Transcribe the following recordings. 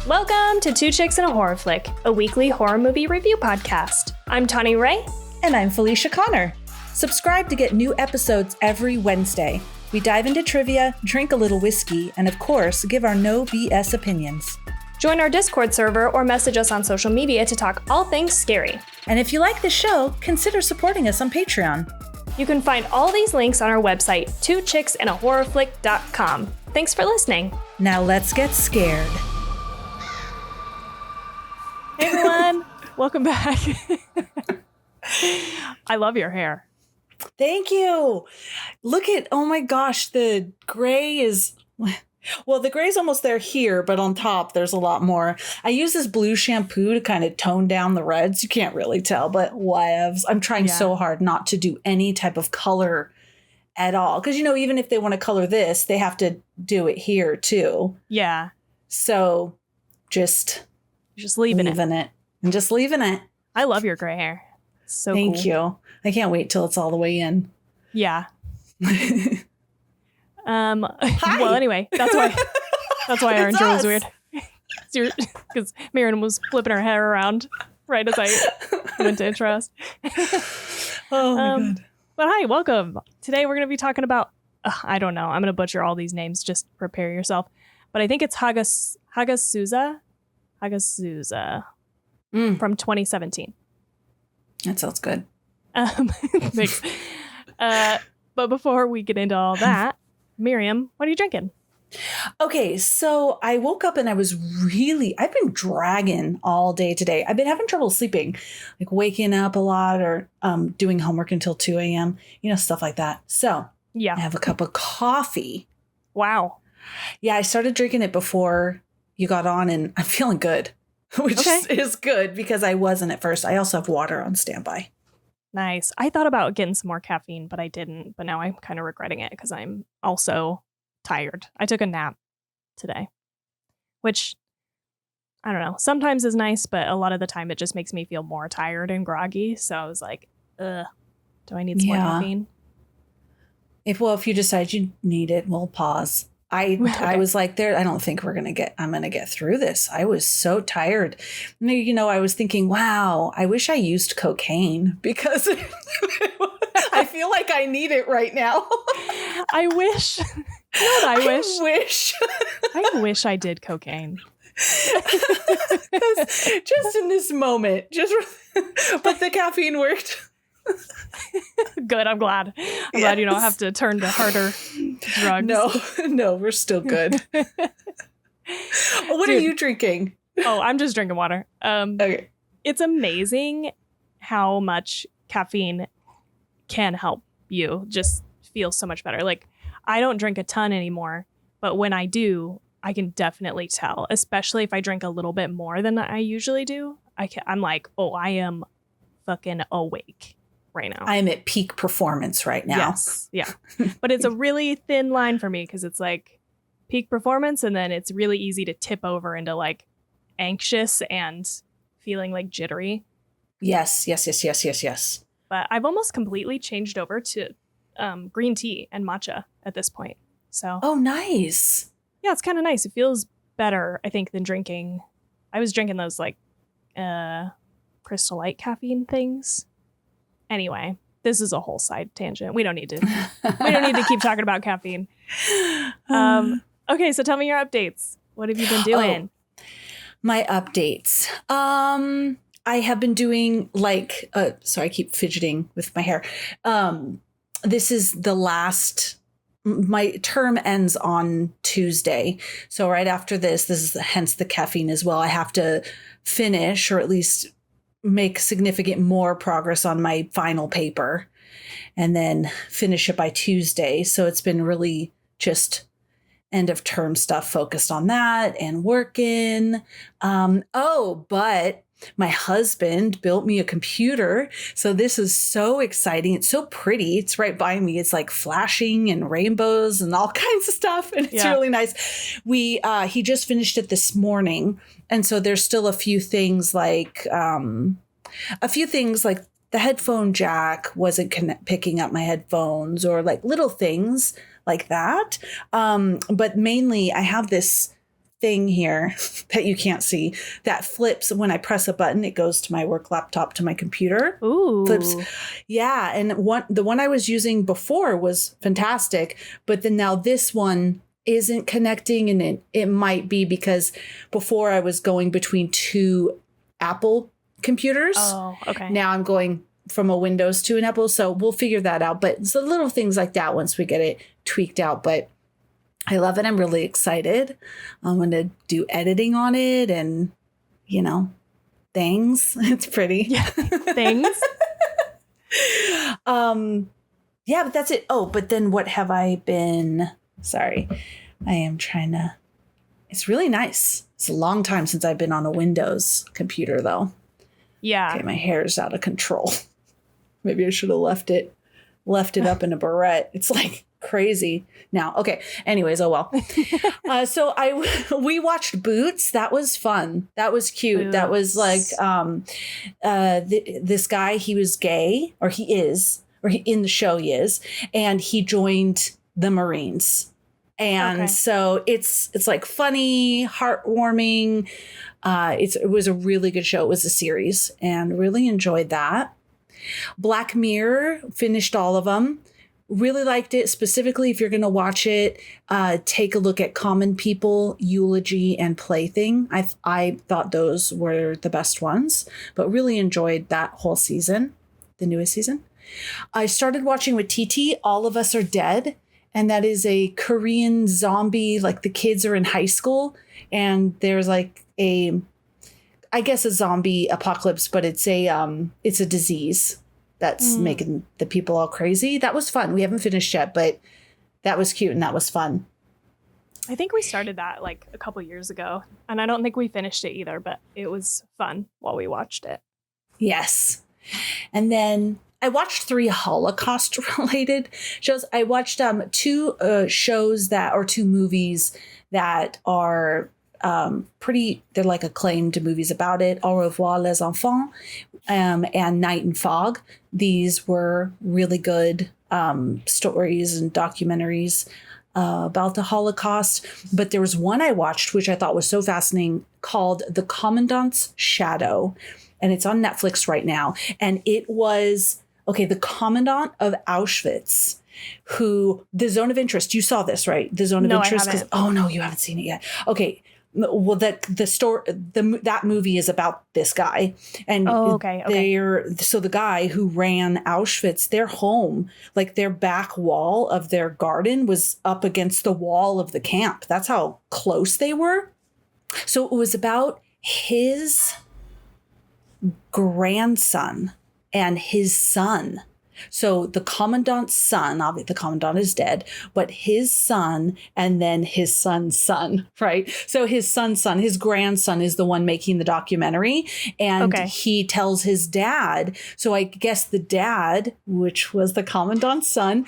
Welcome to Two Chicks and a Horror Flick, a weekly horror movie review podcast. I'm Tawny Ray. And I'm Felicia Connor. Subscribe to get new episodes every Wednesday. We dive into trivia, drink a little whiskey, and of course, give our no BS opinions. Join our Discord server or message us on social media to talk all things scary. And if you like the show, consider supporting us on Patreon. You can find all these links on our website, twochicksandahorrorflick.com. Thanks for listening. Now let's get scared. Hey everyone, welcome back. I love your hair. Thank you. Look at, oh my gosh, the gray is, well, the gray's almost there here, but on top there's a lot more. I use this blue shampoo to kind of tone down the reds. You can't really tell, but whatevs. I'm trying so hard not to do any type of color at all. Because, you know, even if they want to color this, they have to do it here too. Yeah. So just leaving it. And just leaving it. I love your gray hair. So Thank cool. you. I can't wait till it's all the way in. Yeah. Well, anyway, that's why our intro was weird. Because Miriam was flipping her hair around right as I went to intro us. Oh my God. But hi, welcome. Today we're going to be talking about, I don't know, I'm going to butcher all these names, just prepare yourself. But I think it's Hagazussa from 2017. That sounds good. Thanks. But before we get into all that, Miriam, what are you drinking? Okay, so I woke up and I've been dragging all day today. I've been having trouble sleeping, like waking up a lot or doing homework until 2 a.m., stuff like that. So I have a cup of coffee. Wow. Yeah, I started drinking it before you got on and I'm feeling good, which is good because I wasn't at first. I also have water on standby. Nice. I thought about getting some more caffeine, but I didn't. But now I'm kind of regretting it because I'm also tired. I took a nap today, which I don't know. Sometimes is nice, but a lot of the time it just makes me feel more tired and groggy. So I was like, do I need some more caffeine? If you decide you need it, we'll pause. I was like, I don't think I'm going to get through this. I was so tired. I was thinking, wow, I wish I used cocaine because I feel like I need it right now. I wish. You know what I wish? I wish I did cocaine. Just in this moment, but the caffeine worked. Good. I'm glad. I'm glad you don't have to turn to harder drugs. No, we're still good. What are you drinking? Oh, I'm just drinking water. Okay. It's amazing how much caffeine can help you just feel so much better. Like, I don't drink a ton anymore, but when I do, I can definitely tell, especially if I drink a little bit more than I usually do. I'm like, oh, I am fucking awake right now. I am at peak performance right now. Yes. Yeah. But it's a really thin line for me because it's like peak performance and then it's really easy to tip over into like anxious and feeling like jittery. Yes. But I've almost completely changed over to green tea and matcha at this point. So. Oh, nice. Yeah, it's kind of nice. It feels better, I think, than drinking. I was drinking those like Crystal Light caffeine things. Anyway, this is a whole side tangent. We don't need to keep talking about caffeine. Okay, so tell me your updates. What have you been doing? My updates. I have been doing so I keep fidgeting with my hair. This is the last, my term ends on Tuesday. So right after this is hence the caffeine as well. I have to finish or at least make significant more progress on my final paper and then finish it by Tuesday. So it's been really just end of term stuff focused on that and working. But my husband built me a computer. So this is so exciting. It's so pretty. It's right by me. It's like flashing and rainbows and all kinds of stuff. And it's really nice. He just finished it this morning. And so there's still a few things like the headphone jack wasn't picking up my headphones or like little things like that. But mainly I have this thing here that you can't see that flips. When I press a button, it goes to my work laptop to my computer. Ooh. Flips. Yeah. And the one I was using before was fantastic. But then now this one isn't connecting, and it might be because before I was going between two Apple computers. Oh, okay. Now I'm going from a Windows to an Apple. So we'll figure that out. But it's the little things like that once we get it tweaked out. But I love it. I'm really excited. I'm going to do editing on it and, things. It's pretty. Yeah. Things. Yeah, but that's it. Oh, but then what have I been? Sorry. I am trying to. It's really nice. It's a long time since I've been on a Windows computer, though. Yeah. Okay, my hair's out of control. Maybe I should have left it up in a barrette. It's like crazy now. Okay. Anyways, oh well. So we watched Boots. That was fun. That was cute. Boots. That was like this guy. He was gay, or he is, or in the show he is, and he joined the Marines. And so it's like funny, heartwarming. It was a really good show. It was a series, and really enjoyed that. Black Mirror, finished all of them. Really liked it. Specifically, if you're going to watch it, take a look at Common People, Eulogy, and Plaything. I thought those were the best ones, but really enjoyed that whole season, the newest season. I started watching with TT, All of Us Are Dead. And that is a Korean zombie, like the kids are in high school and there's like a zombie apocalypse, but it's a disease that's making the people all crazy. That was fun. We haven't finished yet, but that was cute and that was fun. I think we started that like a couple years ago, and I don't think we finished it either, but it was fun while we watched it. Yes. And then I watched 3 Holocaust-related shows. I watched 2 two movies that are they're like acclaimed movies about it. Au revoir les enfants and Night and Fog. These were really good stories and documentaries about the Holocaust. But there was one I watched, which I thought was so fascinating, called The Commandant's Shadow. And it's on Netflix right now. And it was... Okay, the commandant of Auschwitz, the zone of interest, you saw this, right? The zone of interest. I haven't. Oh no, you haven't seen it yet. Okay, well that movie is about this guy, and so the guy who ran Auschwitz, their home, like their back wall of their garden, was up against the wall of the camp. That's how close they were. So it was about his grandson and his son. So the commandant's son, obviously the commandant is dead, but his son and then his son's son, right? So his son's son, his grandson is the one making the documentary. And he tells his dad. So I guess the dad, which was the commandant's son,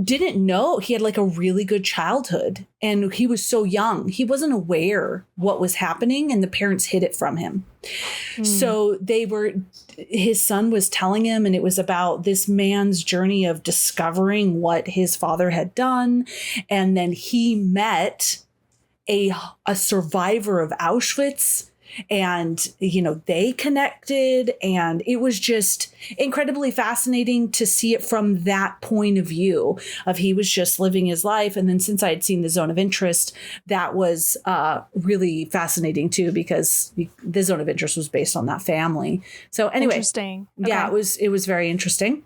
didn't know he had like a really good childhood. And he was so young. He wasn't aware what was happening, and the parents hid it from him. So his son was telling him, and it was about this man's journey of discovering what his father had done. And then he met a survivor of Auschwitz, and, they connected, and it was just incredibly fascinating to see it from that point of view of he was just living his life. And then since I had seen the zone of interest, that was really fascinating too, because the zone of interest was based on that family. So anyway, interesting. Yeah, it was very interesting.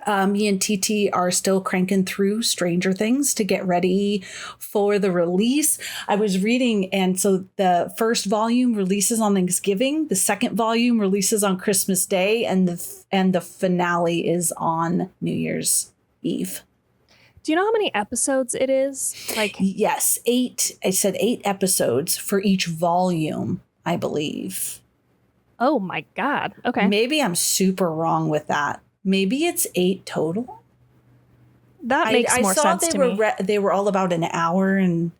Me and TT are still cranking through Stranger Things to get ready for the release. I was reading, and so the first volume releases on Thanksgiving, the second volume releases on Christmas Day, and the finale is on New Year's Eve. Do you know how many episodes it is? Yes, 8. I said 8 episodes for each volume, I believe. Oh my God. Okay. Maybe I'm super wrong with that. Maybe it's 8 total. That makes more sense to me. They were all about an hour and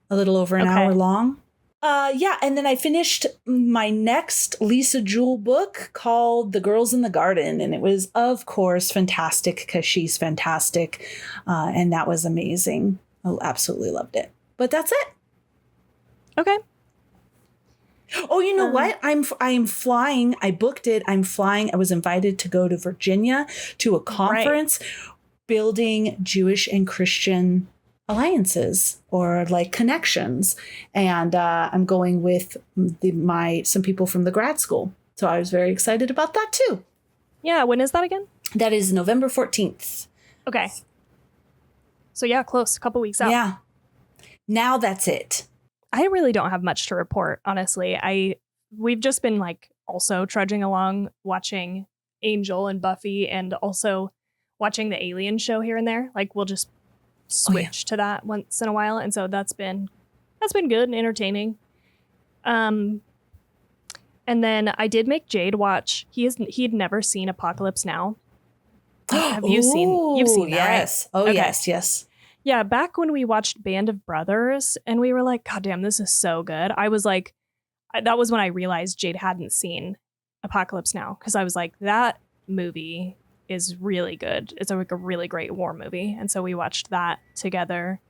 a little over an hour long. Yeah, and then I finished my next Lisa Jewell book called The Girls in the Garden, and it was, of course, fantastic because she's fantastic, and that was amazing. I absolutely loved it. But that's it. Okay. Oh, you know what? I am flying. I booked it. I'm flying. I was invited to go to Virginia to a conference building Jewish and Christian alliances or like connections. And I'm going with some people from the grad school. So I was very excited about that too. Yeah. When is that again? That is November 14th. Okay. So yeah, close. A couple weeks out. Yeah. Now that's it. I really don't have much to report, honestly. We've just been like also trudging along watching Angel and Buffy and also watching the Alien show here and there. Like we'll just switch to that once in a while. And so that's been good and entertaining. And then I did make Jade watch. He'd never seen Apocalypse Now. Have you seen? You've seen that, yes. right? Oh, okay. yes. Yeah, back when we watched Band of Brothers and we were like, God damn, this is so good. I was like, that was when I realized Jade hadn't seen Apocalypse Now because I was like, that movie is really good. It's like a really great war movie. And so we watched that together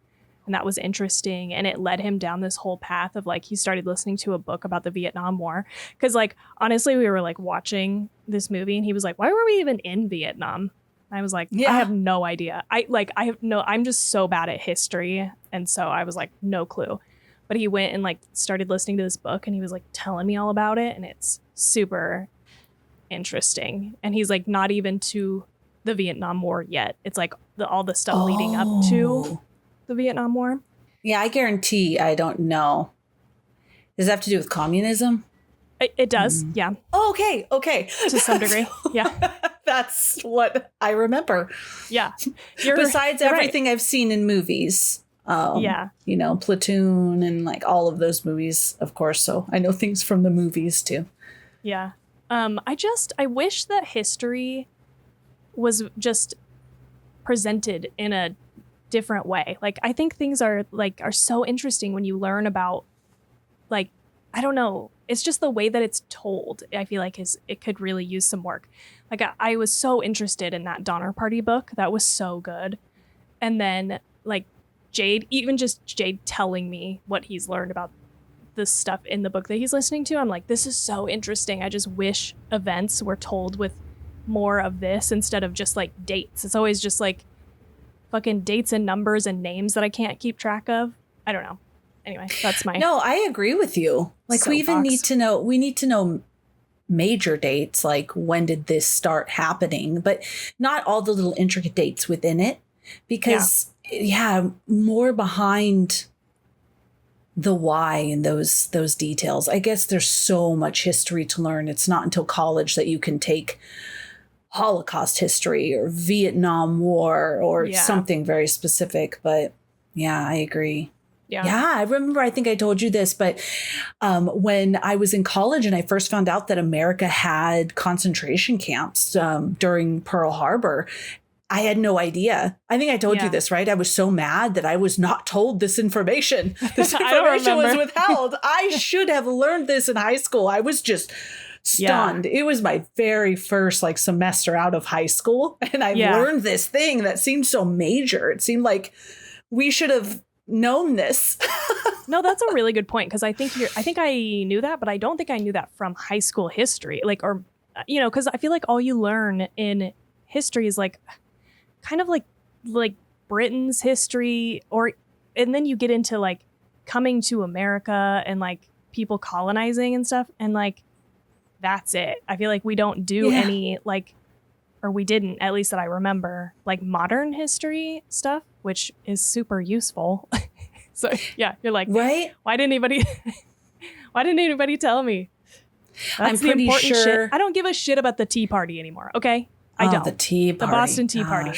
and that was interesting. And it led him down this whole path of like, he started listening to a book about the Vietnam War. Because like, honestly, we were like watching this movie and he was like, why were we even in Vietnam? I was like, I have no idea. I'm just so bad at history. And so I was like, no clue. But he went and like started listening to this book and he was like telling me all about it. And it's super interesting. And he's like, not even to the Vietnam War yet. It's like all the stuff leading up to the Vietnam War. Yeah, I guarantee I don't know. Does that have to do with communism? It does. Yeah. Oh, okay. To some degree. Yeah. That's what I remember. Yeah. Besides everything I've seen in movies. Yeah. You know, Platoon and like all of those movies, of course. So I know things from the movies too. Yeah. I wish that history was just presented in a different way. Like, I think things are so interesting when you learn about, like, I don't know. It's just the way that it's told. I feel like it could really use some work. Like I was so interested in that Donner Party book. That was so good. And then like Jade telling me what he's learned about the stuff in the book that he's listening to. I'm like, this is so interesting. I just wish events were told with more of this instead of just like dates. It's always just like fucking dates and numbers and names that I can't keep track of. I don't know. Anyway, that's my... No, I agree with you. Like we need to know major dates, like when did this start happening, but not all the little intricate dates within it, because more behind the why and those details. I guess there's so much history to learn. It's not until college that you can take Holocaust history or Vietnam War or something very specific. But yeah, I agree. Yeah, I remember, I think I told you this, but when I was in college and I first found out that America had concentration camps during Pearl Harbor, I had no idea. I think I told you this, right? I was so mad that I was not told this information. This information was withheld. I should have learned this in high school. I was just stunned. It was my very first like semester out of high school. And I learned this thing that seemed so major. It seemed like we should have known this. No, that's a really good point, because I think I knew that, but I don't think I knew that from high school history, like, or because I feel like all you learn in history is like kind of like Britain's history, and then you get into like coming to America and like people colonizing and stuff, and like that's it. I feel like we don't do any like, or we didn't, at least that I remember, like modern history stuff, which is super useful. So yeah, you're like, right? Why didn't anybody tell me? That's I'm pretty sure. Shit. I don't give a shit about the Tea Party anymore. Okay, I don't. The Tea Party, the Boston Tea Party.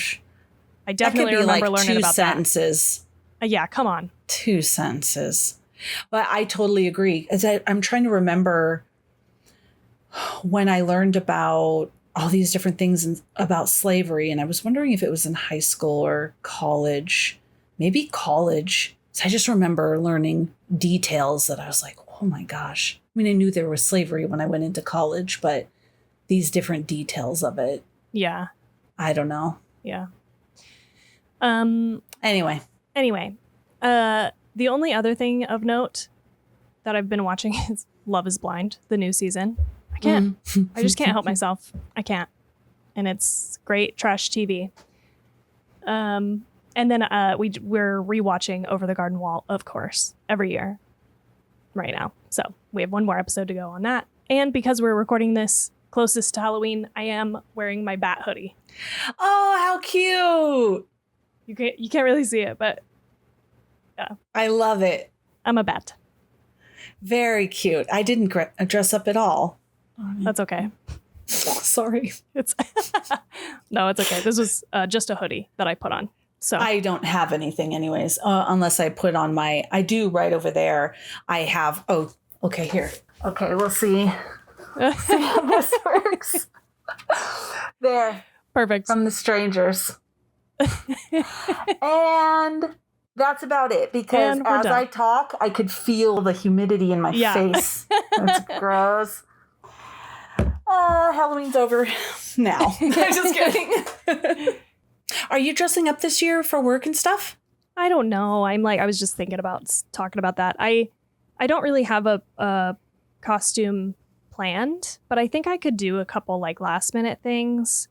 I definitely that could be remember like learning two about sentences. that. Yeah, come on. 2 sentences. But I totally agree. I'm trying to remember when I learned about all these different things about slavery, and I was wondering if it was in high school or college. Maybe college. So I just remember learning details that I was like, oh my gosh. I mean, I knew there was slavery when I went into college, but these different details of it. Yeah. I don't know. Yeah. Anyway. The only other thing of note that I've been watching is Love is Blind, the new season. I can't. I just can't help myself. I can't. And it's great trash TV. And then we're rewatching Over the Garden Wall, of course, every year right now. So we have one more episode to go on that. And because we're recording this closest to Halloween, I am wearing my bat hoodie. Oh, how cute. You can't really see it, but yeah. I love it. I'm a bat. Very cute. I didn't dress up at all. That's okay. Sorry. No, it's okay. This was just a hoodie that I put on. So I don't have anything anyways, unless I put on I do right over there. I have, okay, here. Okay, we'll see. See how this works. There. Perfect. From the strangers. And that's about it, because as I talk, I could feel the humidity in my face. That's gross. Halloween's over now. I'm just kidding. Are you dressing up this year for work and stuff? I don't know. I was just thinking about talking about that. I don't really have a costume planned, but I think I could do a couple like last minute things.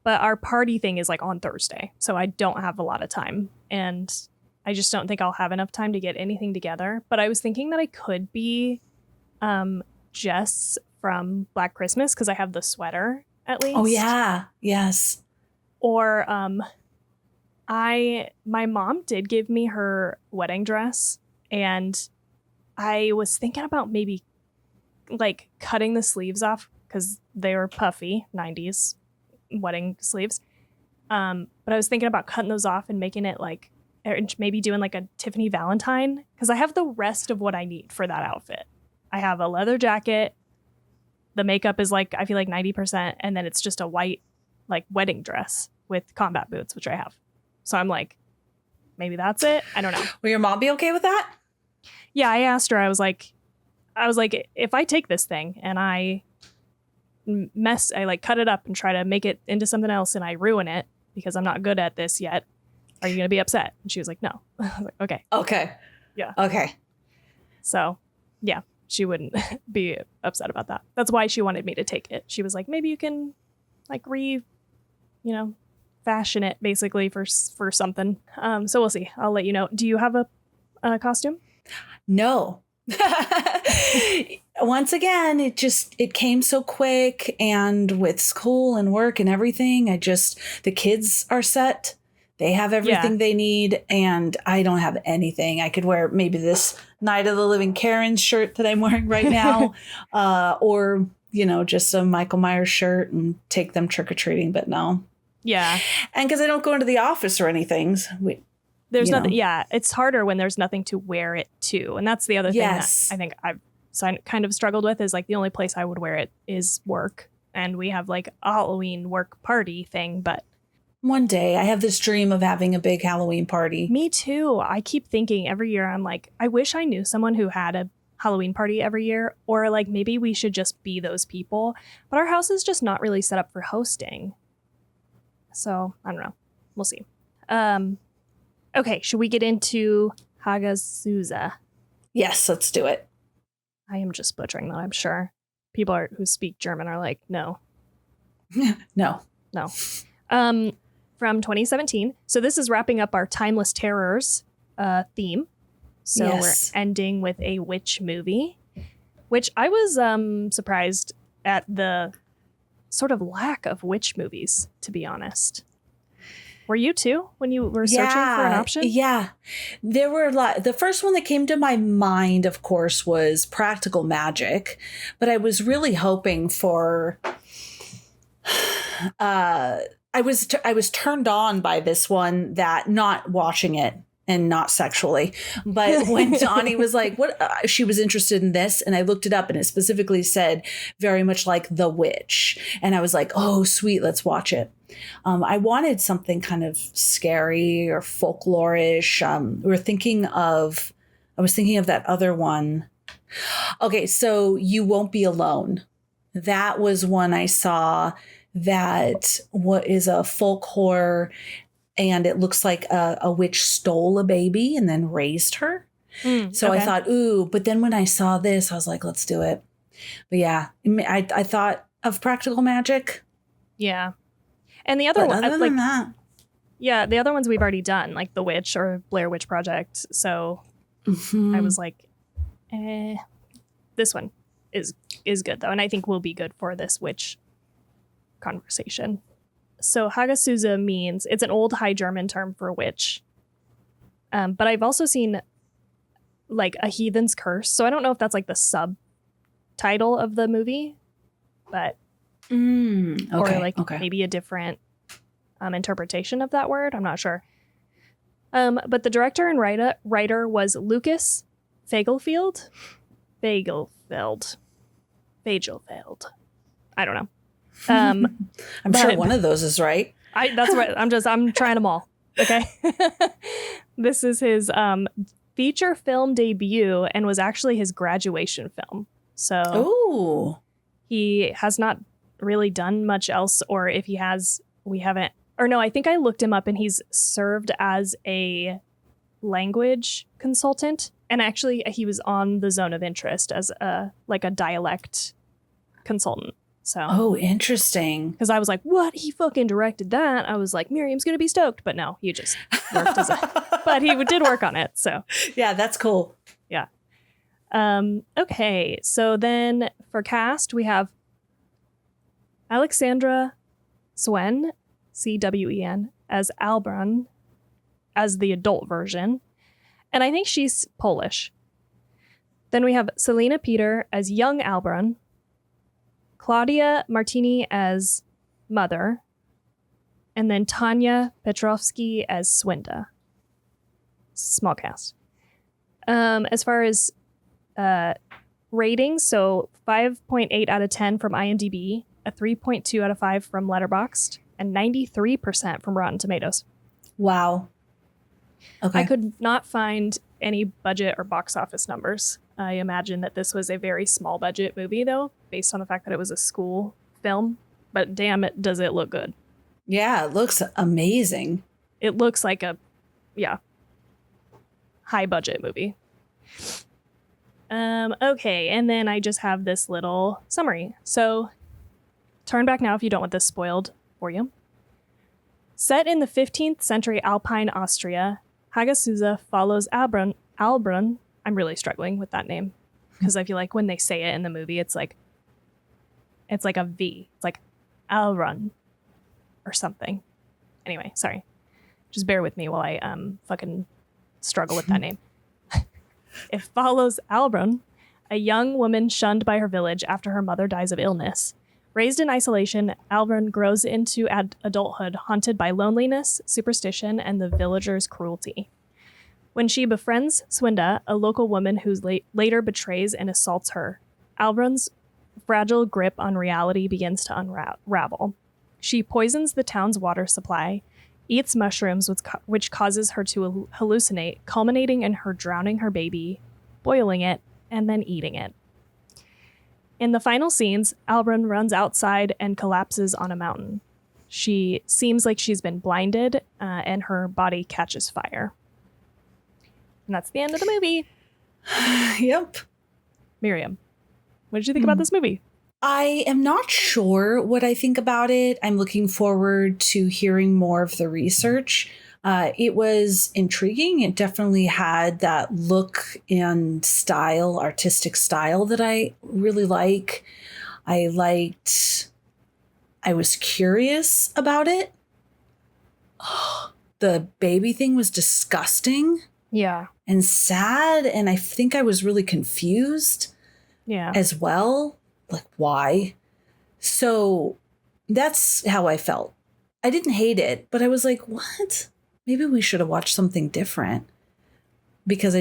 But our party thing is like on Thursday, so I don't have a lot of time, and I just don't think I'll have enough time to get anything together. But I was thinking that I could be Jess from Black Christmas, because I have the sweater at least. Oh yeah, yes. Or my mom did give me her wedding dress, and I was thinking about maybe like cutting the sleeves off because they were puffy 90s wedding sleeves. But I was thinking about cutting those off and making it like, or maybe doing like a Tiffany Valentine, because I have the rest of what I need for that outfit. I have a leather jacket. The makeup is like, I feel like 90%. And then it's just a white like wedding dress with combat boots, which I have. So I'm like, maybe that's it. I don't know. Will your mom be okay with that? Yeah, I asked her. I was like, if I take this thing and I like cut it up and try to make it into something else and I ruin it because I'm not good at this yet, are you going to be upset? And she was like, no. I was like, okay. Okay. Yeah. Okay. So yeah, she wouldn't be upset about that. That's why she wanted me to take it. She was like, maybe you can like fashion it basically for something. So we'll see. I'll let you know. Do you have a costume? No. Once again, it came so quick, and with school and work and everything, the kids are set. They have everything they need, and I don't have anything. I could wear maybe this Night of the Living Karen shirt that I'm wearing right now, or, just a Michael Myers shirt and take them trick-or-treating, but no. Yeah. And because I don't go into the office or anything, there's nothing. Yeah, it's harder when there's nothing to wear it to. And that's the other thing that I think I've kind of struggled with, is like the only place I would wear it is work. And we have like a Halloween work party thing. But one day I have this dream of having a big Halloween party. Me too. I keep thinking every year, I'm like, I wish I knew someone who had a Halloween party every year, or like maybe we should just be those people. But our house is just not really set up for hosting. So I don't know. We'll see. Okay, should we get into Hagazussa? Yes, let's do it. I am just butchering that, I'm sure. People who speak German are like, no. No. From 2017. So this is wrapping up our Timeless Terrors theme. So we're ending with a witch movie, which I was surprised at the sort of lack of witch movies, to be honest. Were you too when you were searching for an option? Yeah, there were a lot. The first one that came to my mind, of course, was Practical Magic, but I was really hoping for. I was turned on by this one, that not watching it and not sexually, but when Tawny was like, "What?" She was interested in this, and I looked it up, and it specifically said very much like The Witch, and I was like, "Oh, sweet, let's watch it." I wanted something kind of scary or folklore-ish. I was thinking of that other one. Okay, so You Won't Be Alone. That was one I saw that what is a folk horror, and it looks like a witch stole a baby and then raised her. So I Okay. thought, ooh, but then when I saw this, I was like, let's do it. But yeah, I thought of Practical Magic, Yeah. And the other but one, other like, than that, yeah, the other ones we've already done, like The Witch or Blair Witch Project. So I was like, this one is good though, and I think will be good for this witch conversation. So Hagazussa means, it's an old High German term for witch. But I've also seen like A Heathen's Curse. So I don't know if that's like the subtitle of the movie, but or like maybe a different interpretation of that word. I'm not sure. But the director and writer was Lukas Feigelfeld. Feigelfeld. I don't know. I'm sure one of those is right. That's right. I'm trying them all. Okay. This is his feature film debut and was actually his graduation film. So he has not really done much else, or if he has, we haven't, or no, I think I looked him up and he's served as a language consultant. And actually he was on The Zone of Interest as a dialect consultant. So interesting. Because I was like, what? He fucking directed that. I was like, Miriam's gonna be stoked, but no, he just worked as but he did work on it. So yeah, that's cool. Yeah. Okay, so then for cast we have Alexandra Cwen, Cwen, as Albrun, as the adult version, and I think she's Polish. Then we have Selena Peter as young Albrun, Claudia Martini as Mother, and then Tanya Petrovsky as Swinda. Small cast. As far as ratings, so 5.8 out of 10 from IMDb, a 3.2 out of 5 from Letterboxd, and 93% from Rotten Tomatoes. Wow. Okay. I could not find any budget or box office numbers. I imagine that this was a very small budget movie, though, based on the fact that it was a school film. But damn it, does it look good. Yeah, it looks amazing. It looks like a, high budget movie. Okay, and then I just have this little summary. So turn back now if you don't want this spoiled for you. Set in the 15th century Alpine Austria, Hagazussa follows Albrun. I'm really struggling with that name because I feel like when they say it in the movie, it's like a V. It's like Alrun or something. Anyway, sorry. Just bear with me while I fucking struggle with that name. It follows Albrun, a young woman shunned by her village after her mother dies of illness. Raised in isolation, Albrun grows into adulthood haunted by loneliness, superstition, and the villagers' cruelty. When she befriends Swinda, a local woman who later betrays and assaults her, Albrun's fragile grip on reality begins to unravel. She poisons the town's water supply, eats mushrooms, which causes her to hallucinate, culminating in her drowning her baby, boiling it, and then eating it. In the final scenes, Albrun runs outside and collapses on a mountain. She seems like she's been blinded, and her body catches fire. And that's the end of the movie. Yep. Miriam, what did you think about this movie? I am not sure what I think about it. I'm looking forward to hearing more of the research. It was intriguing. It definitely had that look and style, artistic style that I really like. I was curious about it. The baby thing was disgusting. Yeah. And sad. And I think I was really confused as well. Like, why? So that's how I felt. I didn't hate it, but I was like, what? Maybe we should have watched something different. Because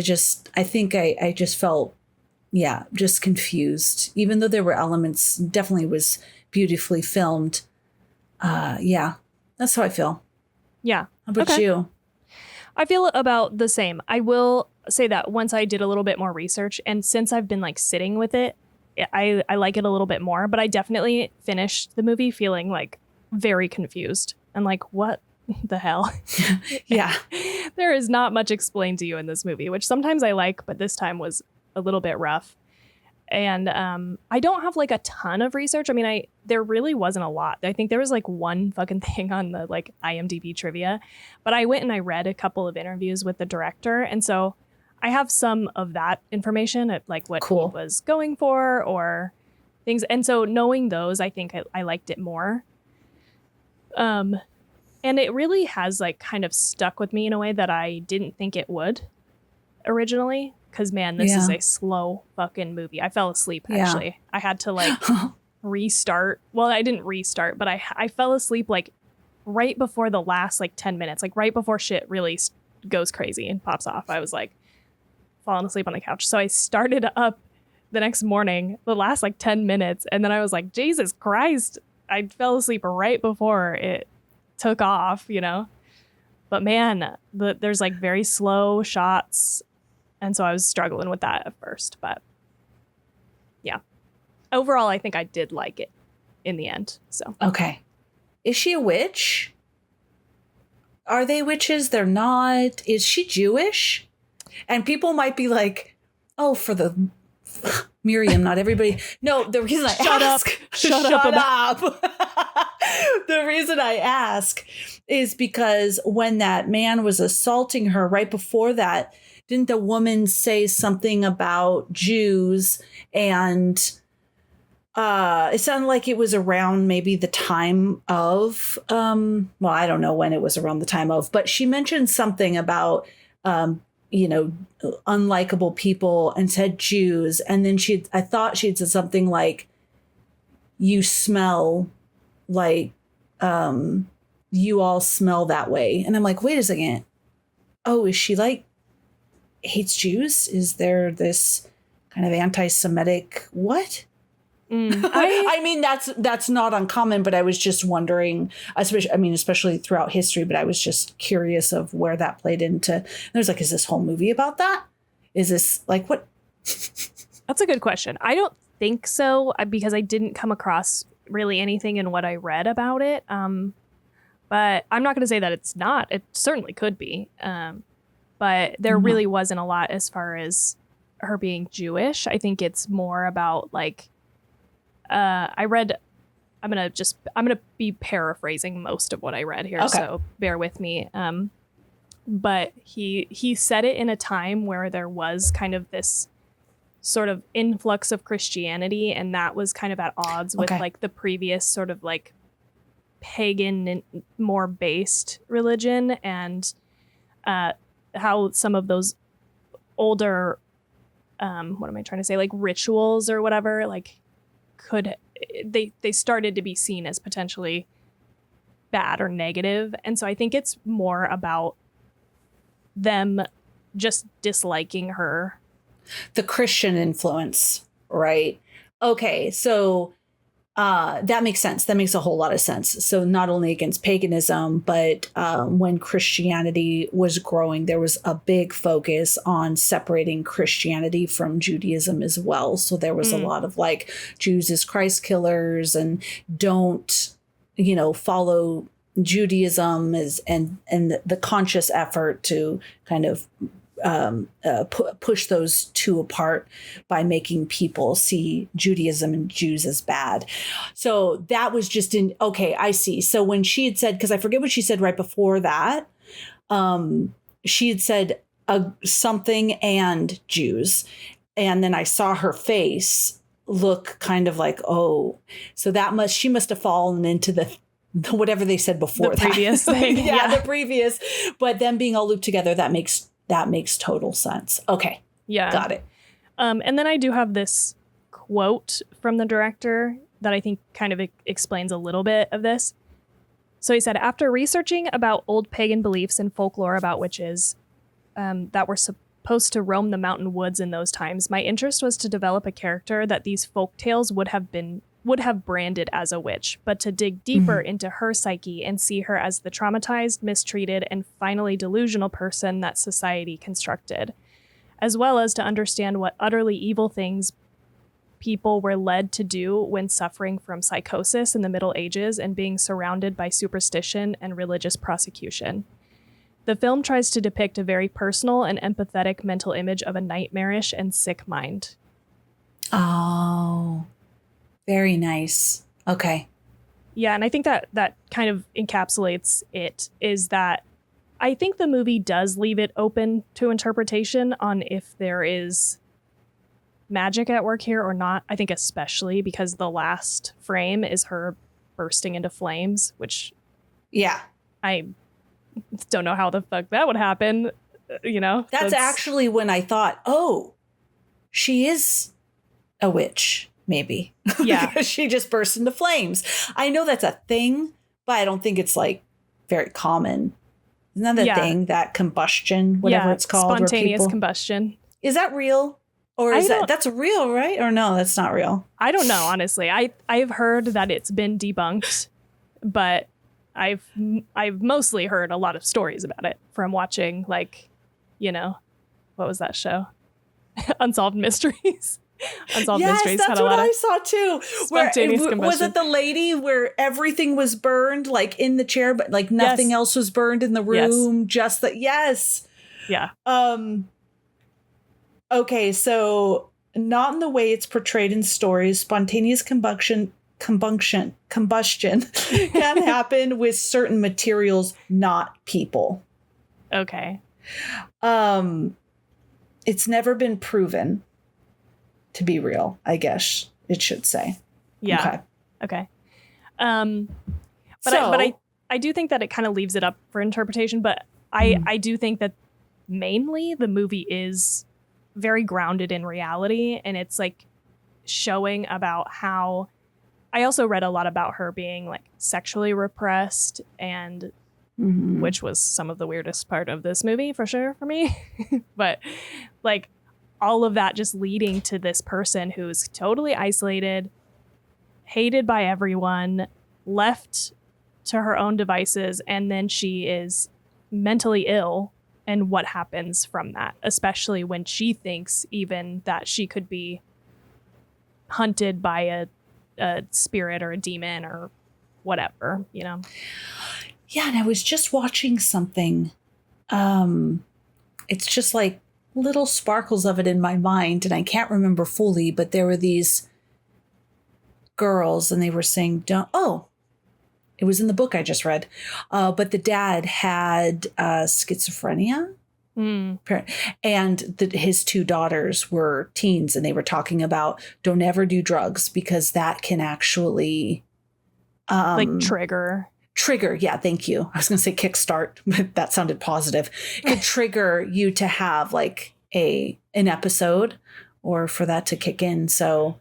I think I just felt, just confused. Even though there were elements, definitely was beautifully filmed. That's how I feel. Yeah. How about you? I feel about the same. I will say that once I did a little bit more research, and since I've been like sitting with it, I like it a little bit more, but I definitely finished the movie feeling like very confused and like, what the hell. Yeah. There is not much explained to you in this movie, which sometimes I like, but this time was a little bit rough. And I don't have like a ton of research. I mean, there really wasn't a lot. I think there was like one fucking thing on the like IMDb trivia, but I went and I read a couple of interviews with the director. And so I have some of that information at like what he was going for or things. And so knowing those, I think I liked it more. And it really has like kind of stuck with me in a way that I didn't think it would originally. Because, man, this is a slow fucking movie. I fell asleep, actually. I had to, like, restart. Well, I didn't restart, but I fell asleep, like, right before the last, like, 10 minutes. Like, right before shit really goes crazy and pops off. I was, like, falling asleep on the couch. So I started up the next morning, the last, like, 10 minutes. And then I was like, Jesus Christ. I fell asleep right before it took off, you know? But, man, there's, like, very slow shots. And so I was struggling with that at first, but yeah. Overall, I think I did like it in the end. So okay. Is she a witch? Are they witches? They're not. Is she Jewish? And people might be like, oh, for the Miriam, not everybody. No, the reason I ask. Shut up. The reason I ask is because when that man was assaulting her right before that, didn't the woman say something about Jews? And it sounded like it was around maybe the time of, well, I don't know when it was around the time of, but she mentioned something about, unlikable people and said Jews. And then I thought she'd said something like, you smell like, you all smell that way. And I'm like, wait a second. Oh, is she like, hates Jews? Is there this kind of anti-Semitic what? I mean, that's not uncommon, but I was just wondering, especially throughout history, but I was just curious of where that played into. There's like, is this whole movie about that? Is this like what? That's a good question. I don't think so, because I didn't come across really anything in what I read about it. But I'm not going to say that it's not. It certainly could be. But there really wasn't a lot as far as her being Jewish. I think it's more about like, I'm going to be paraphrasing most of what I read here. Okay. So bear with me. But he said it in a time where there was kind of this sort of influx of Christianity. And that was kind of at odds with like the previous sort of like pagan and more based religion. And, how some of those older, what am I trying to say? Like rituals or whatever, like they started to be seen as potentially bad or negative. And so I think it's more about them just disliking her. The Christian influence, right? Okay. So that makes sense. That makes a whole lot of sense. So not only against paganism, but when Christianity was growing, there was a big focus on separating Christianity from Judaism as well. So there was a lot of like Jews as Christ killers and don't, follow Judaism and the conscious effort to kind of push those two apart by making people see Judaism and Jews as bad. So that was just okay, I see. So when she had said, because I forget what she said right before that, she had said something and Jews. And then I saw her face look kind of like, oh, so she must have fallen into the whatever they said before the previous thing. Yeah, the previous. But them being all looped together, that makes total sense. Okay. Yeah. Got it. And then I do have this quote from the director that I think kind of explains a little bit of this. So he said, after researching about old pagan beliefs and folklore about witches that were supposed to roam the mountain woods in those times, my interest was to develop a character that these folk tales would have branded as a witch, but to dig deeper into her psyche and see her as the traumatized, mistreated, and finally delusional person that society constructed, as well as to understand what utterly evil things people were led to do when suffering from psychosis in the Middle Ages and being surrounded by superstition and religious prosecution. The film tries to depict a very personal and empathetic mental image of a nightmarish and sick mind. Oh, very nice. Okay. Yeah, and I think that kind of encapsulates it, is that I think the movie does leave it open to interpretation on if there is magic at work here or not. I think especially because the last frame is her bursting into flames, which I don't know how the fuck that would happen, That's actually when I thought, oh, she is a witch, maybe. Yeah. Because she just burst into flames. I know that's a thing, but I don't think it's like very common. Isn't that a thing, that combustion, whatever it's called? Spontaneous combustion. Is that real? Or that's real, right? Or no, that's not real. I don't know, honestly. I've heard that it's been debunked, but I've mostly heard a lot of stories about it from watching, like, what was that show? Unsolved Mysteries. Unsolved Mysteries that's had a lot what of I saw too. spontaneous combustion. Was it the lady where everything was burned, like in the chair, but like nothing else was burned in the room? Just that. Yes. Yeah. Okay, so not in the way it's portrayed in stories. Spontaneous combustion can happen with certain materials, not people. Okay. It's never been proven to be real, I guess it should say. Yeah. Okay. But I do think that it kind of leaves it up for interpretation, but I do think that mainly the movie is very grounded in reality, and it's like showing about how I also read a lot about her being like sexually repressed, and which was some of the weirdest part of this movie for sure for me. But like all of that just leading to this person who's totally isolated, hated by everyone, left to her own devices, and then she is mentally ill. And what happens from that, especially when she thinks even that she could be hunted by a spirit or a demon or whatever, Yeah, and I was just watching something. It's just like little sparkles of it in my mind, and I can't remember fully, but there were these girls and they were saying, it was in the book I just read. But the dad had schizophrenia. And his two daughters were teens, and they were talking about don't ever do drugs because that can actually like trigger. Yeah, thank you. I was going to say kickstart, but that sounded positive. It could trigger you to have like an episode or for that to kick in. So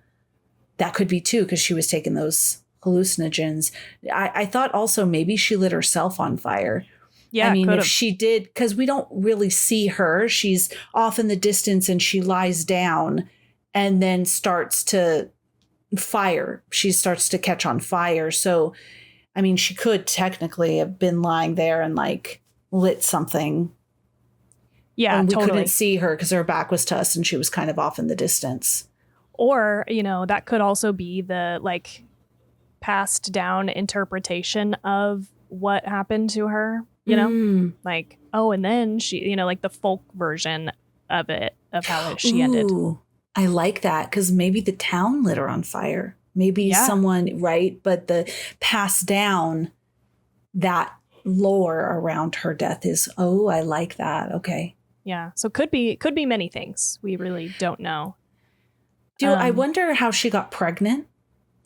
that could be too, because she was taking those hallucinogens. I thought also maybe she lit herself on fire. Yeah, I mean, if she did, because we don't really see her. She's off in the distance and she lies down and then starts to fire. She starts to catch on fire. So, I mean, she could technically have been lying there and like lit something. Yeah, and we couldn't see her because her back was to us and she was kind of off in the distance. Or, that could also be the like passed down interpretation of what happened to her, like, and then she, like the folk version of it, of how she ended. I like that, because maybe the town lit her on fire. Maybe someone, right? But the passed down, that lore around her death is, I like that. Okay. Yeah. So could be many things. We really don't know. I wonder how she got pregnant.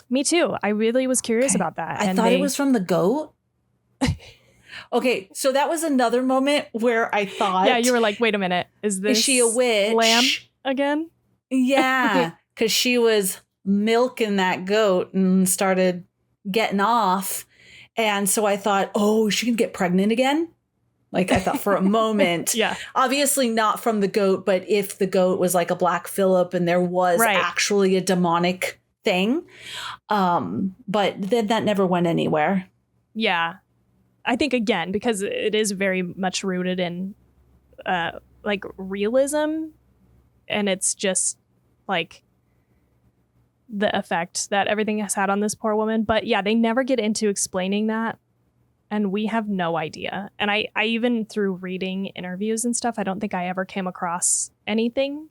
Me too. I really was curious about that. I thought it was from the goat. Okay, so that was another moment where I thought... Yeah, you were like, wait a minute. Is she a witch? Lamb again? Yeah, because she was milking that goat and started getting off. And so I thought, she can get pregnant again? Like, I thought for a moment. Yeah. Obviously not from the goat, but if the goat was like a Black Phillip and there was actually a demonic thing. But then that never went anywhere. Yeah. I think, again, because it is very much rooted in like realism, and it's just like the effect that everything has had on this poor woman. But yeah, they never get into explaining that. And we have no idea. And I even through reading interviews and stuff, I don't think I ever came across anything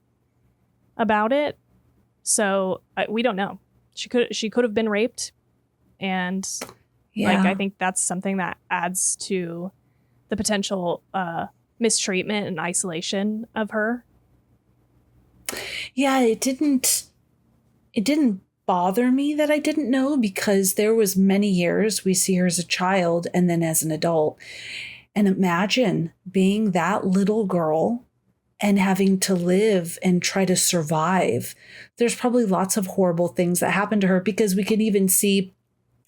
about it. So we don't know. She could have been raped. And I think that's something that adds to the potential mistreatment and isolation of her. Yeah, it didn't bother me that I didn't know, because there was many years we see her as a child and then as an adult. And imagine being that little girl and having to live and try to survive. There's probably lots of horrible things that happened to her, because we can even see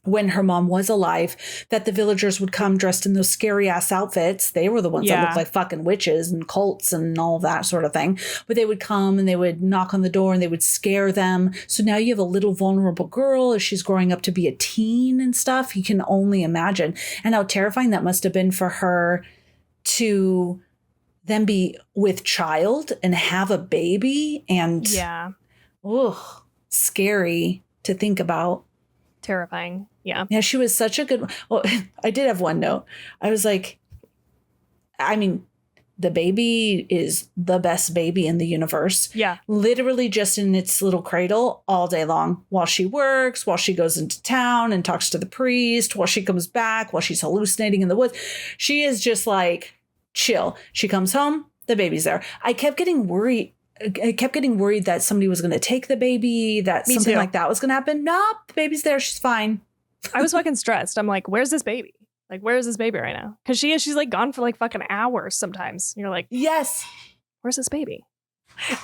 when her mom was alive that the villagers would come dressed in those scary ass outfits. They were the ones that looked like fucking witches and cults and all of that sort of thing. But they would come and they would knock on the door and they would scare them. So now you have a little vulnerable girl as she's growing up to be a teen and stuff. You can only imagine. And how terrifying that must have been for her to then be with child and have a baby. And scary to think about. Terrifying. Yeah, she was such a good. Well, I did have one note. I was like, I mean, the baby is the best baby in the universe. Yeah. Literally just in its little cradle all day long while she works, while she goes into town and talks to the priest, while she comes back, while she's hallucinating in the woods. She is just like chill. She comes home, the baby's there. I kept getting worried that somebody was going to take the baby, that something like that was going to happen. Nope, the baby's there. She's fine. I was fucking stressed. I'm like, where's this baby? Like, where is this baby right now? Because she's like gone for like fucking hours sometimes. You're like, yes. Where's this baby?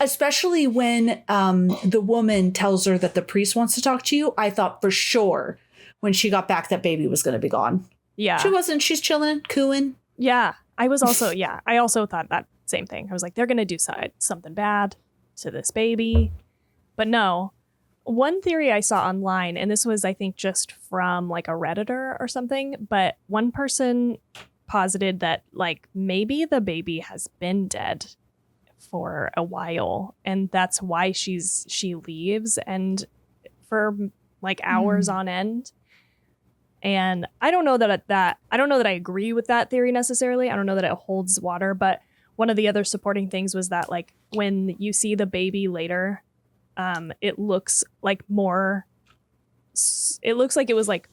Especially when the woman tells her that the priest wants to talk to you. I thought for sure when she got back that baby was going to be gone. Yeah. She wasn't. She's chilling, cooing. Yeah. I also thought that same thing. I was like, they're going to do something bad to this baby. But no. One theory I saw online, and this was, I think, just from like a Redditor or something, but one person posited that like maybe the baby has been dead for a while, and that's why she leaves and for like hours on end. And I don't know that I agree with that theory necessarily. I don't know that it holds water, but one of the other supporting things was that like when you see the baby later, it looks like it was like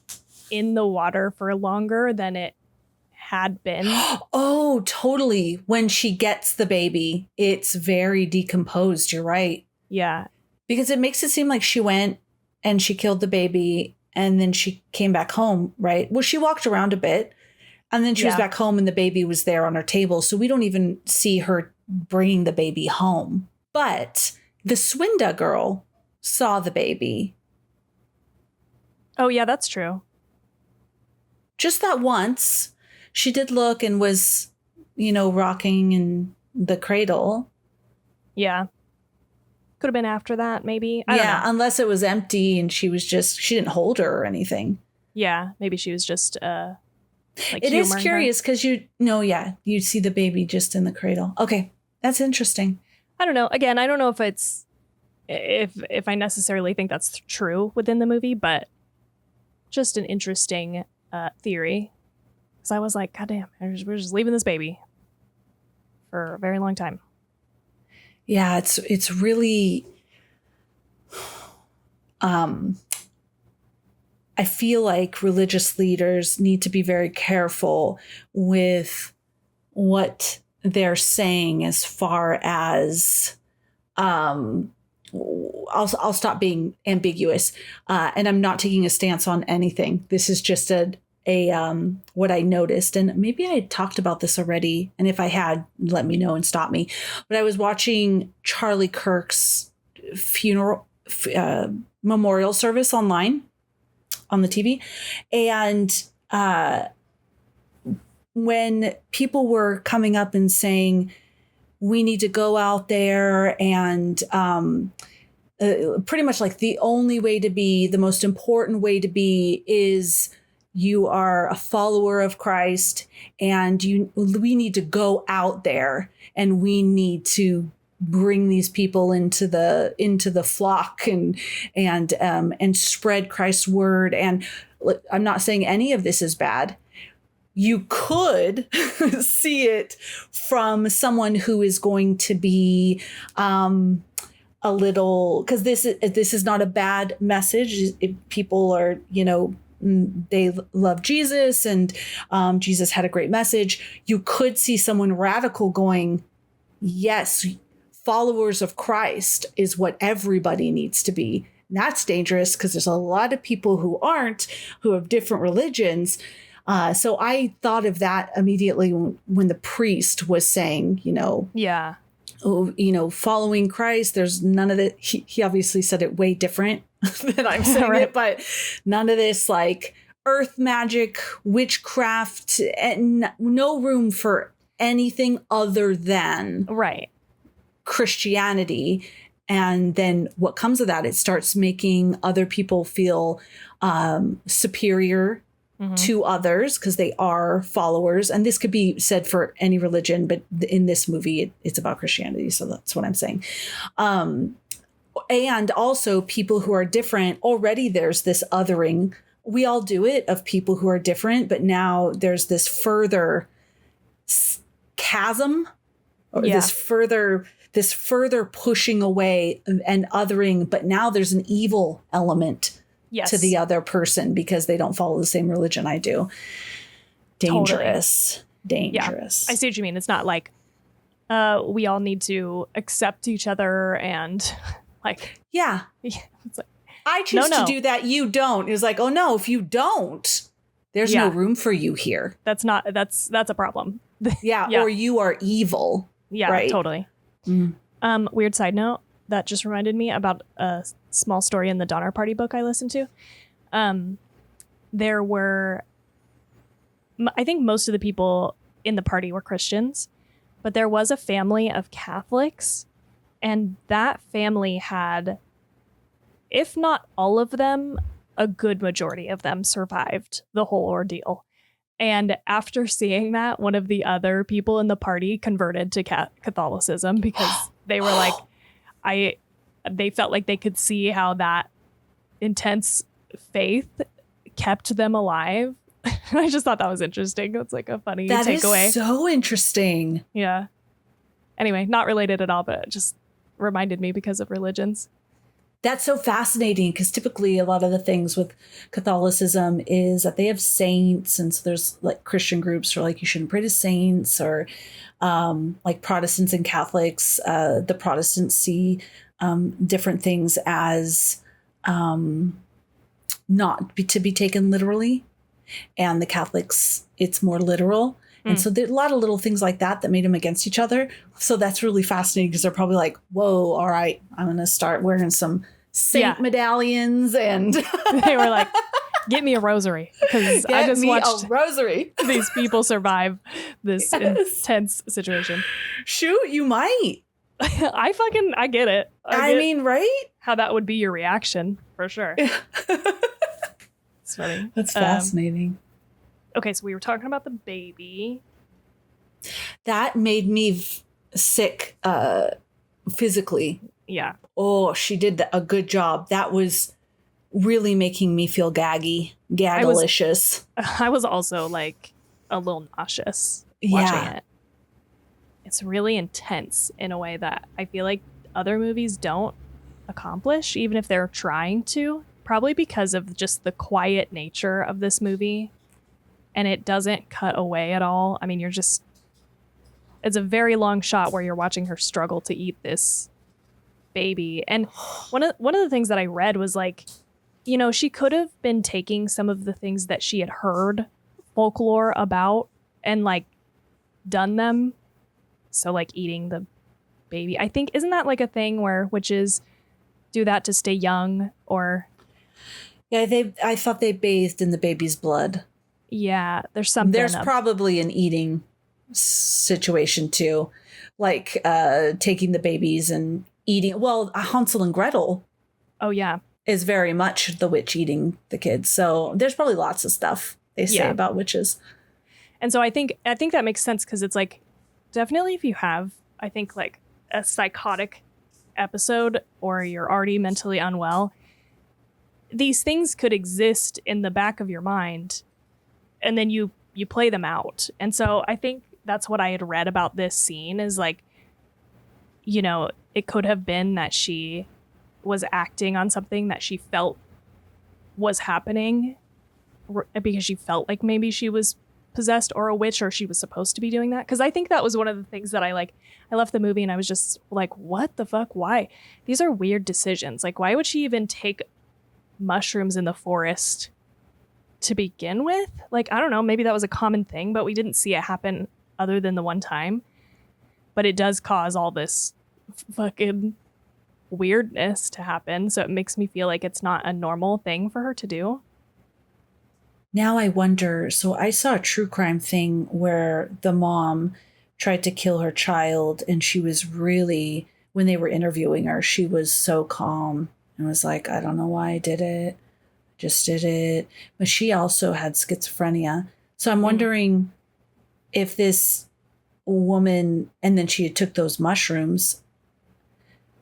in the water for longer than it had been. Oh, totally. When she gets the baby, it's very decomposed. You're right. Yeah. Because it makes it seem like she went and she killed the baby and then she came back home, right? Well, she walked around a bit and then she was back home and the baby was there on her table. So we don't even see her bringing the baby home. But the Swinda girl saw the baby. Oh, yeah, that's true. Just that once. She did look and was, rocking in the cradle. Yeah. Could have been after that, maybe. I don't know. Unless it was empty and she didn't hold her or anything. Yeah, maybe she was just it is curious because you see the baby just in the cradle. Okay, that's interesting. I don't know. Again, I don't know if it's if I necessarily think that's true within the movie, but just an interesting theory. Because I was like, God damn, we're just leaving this baby for a very long time. Yeah, it's really I feel like religious leaders need to be very careful with what they're saying as far as I'll stop being ambiguous, and I'm not taking a stance on anything. This is just a what I noticed, and maybe I had talked about this already, and if I had, let me know and stop me. But I was watching Charlie Kirk's funeral memorial service online on the TV, and when people were coming up and saying we need to go out there and pretty much like the only way to be, the most important way to be is you are a follower of Christ and we need to go out there and we need to bring these people into the flock and spread Christ's word. And look, I'm not saying any of this is bad. You could see it from someone who is going to be a little, because this is not a bad message. People are, they love Jesus, and Jesus had a great message. You could see someone radical going, yes, followers of Christ is what everybody needs to be. And that's dangerous because there's a lot of people who aren't, who have different religions. So I thought of that immediately when the priest was saying, Yeah. Following Christ, there's none of that. He obviously said it way different than I'm saying Right. it, but none of this like earth magic, witchcraft, and no room for anything other than Right. Christianity. And then what comes of that, it starts making other people feel superior to others because they are followers. And this could be said for any religion, but in this movie, it's about Christianity. So that's what I'm saying. And also people who are different. Already there's this othering. We all do it of people who are different, but now there's this further chasm, or Yeah. this further pushing away and othering. But now there's an evil element Yes. to the other person because they don't follow the same religion I do. Dangerous. Dangerous. I see what you mean. It's not like we all need to accept each other and like, Yeah. it's like, I choose No. to do that. You don't. It's like, oh no, if you don't, there's no Yeah. room for you here. that's a problem. Yeah. Yeah. Or you are evil. Yeah, Right. totally. Mm. Weird side note that just reminded me about a small story in the Donner Party book I listened to. There were, I think most of the people in the party were Christians, but there was a family of Catholics, and that family had, if not all of them, a good majority of them survived the whole ordeal. And after seeing that, one of the other people in the party converted to Catholicism because they were like, they felt like they could see how that intense faith kept them alive. I just thought that was interesting. It's like a funny That is takeaway. so interesting. Yeah. Anyway, not related at all, but it just reminded me because of religions. That's so fascinating because typically a lot of the things with Catholicism is that they have saints. And so there's like Christian groups who are like, you shouldn't pray to saints, or like Protestants and Catholics. The Protestants see different things as not to be taken literally. And the Catholics, it's more literal. And so there's a lot of little things like that made them against each other. So that's really fascinating because they're probably like, whoa, all right, I'm going to start wearing some saint medallions. And They were like, get me a rosary because I just watched a rosary. these people survive this intense situation. Shoot, you might. I get it. I get mean, right? how that would be your reaction for sure. It's funny. That's fascinating. Okay, so we were talking about the baby. That made me sick physically. Yeah. Oh, she did a good job. That was really making me feel gaggalicious. I was also like a little nauseous watching it. It's really intense in a way that I feel like other movies don't accomplish, even if they're trying to, probably because of just the quiet nature of this movie. And it doesn't cut away at all. I mean, it's a very long shot where you're watching her struggle to eat this baby. And one of the things that I read was like, she could have been taking some of the things that she had heard folklore about and like done them. So like eating the baby. I think, isn't that like a thing where witches do that to stay young? Or Yeah, I thought they bathed in the baby's blood. yeah, there's something. There's probably an eating situation too, like taking the babies and eating. Well, Hansel and Gretel Oh yeah. is very much the witch eating the kids. So there's probably lots of stuff they say about witches. And so I think that makes sense because it's like, definitely if you have, I think like a psychotic episode or you're already mentally unwell, these things could exist in the back of your mind, and then you play them out. And so I think that's what I had read about this scene is like, you know, it could have been that she was acting on something that she felt was happening because she felt like maybe she was possessed or a witch, or she was supposed to be doing that. Because I think that was one of the things that I left the movie and I was just like, what the fuck? Why? These are weird decisions. Like, why would she even take mushrooms in the forest to begin with? Like, I don't know, maybe that was a common thing, but we didn't see it happen other than the one time. But it does cause all this fucking weirdness to happen. So it makes me feel like it's not a normal thing for her to do. Now I wonder, so I saw a true crime thing where the mom tried to kill her child, and she was really, when they were interviewing her, she was so calm and was like, I don't know why I did it. Just did it. But she also had schizophrenia. So I'm wondering if this woman, and then she took those mushrooms,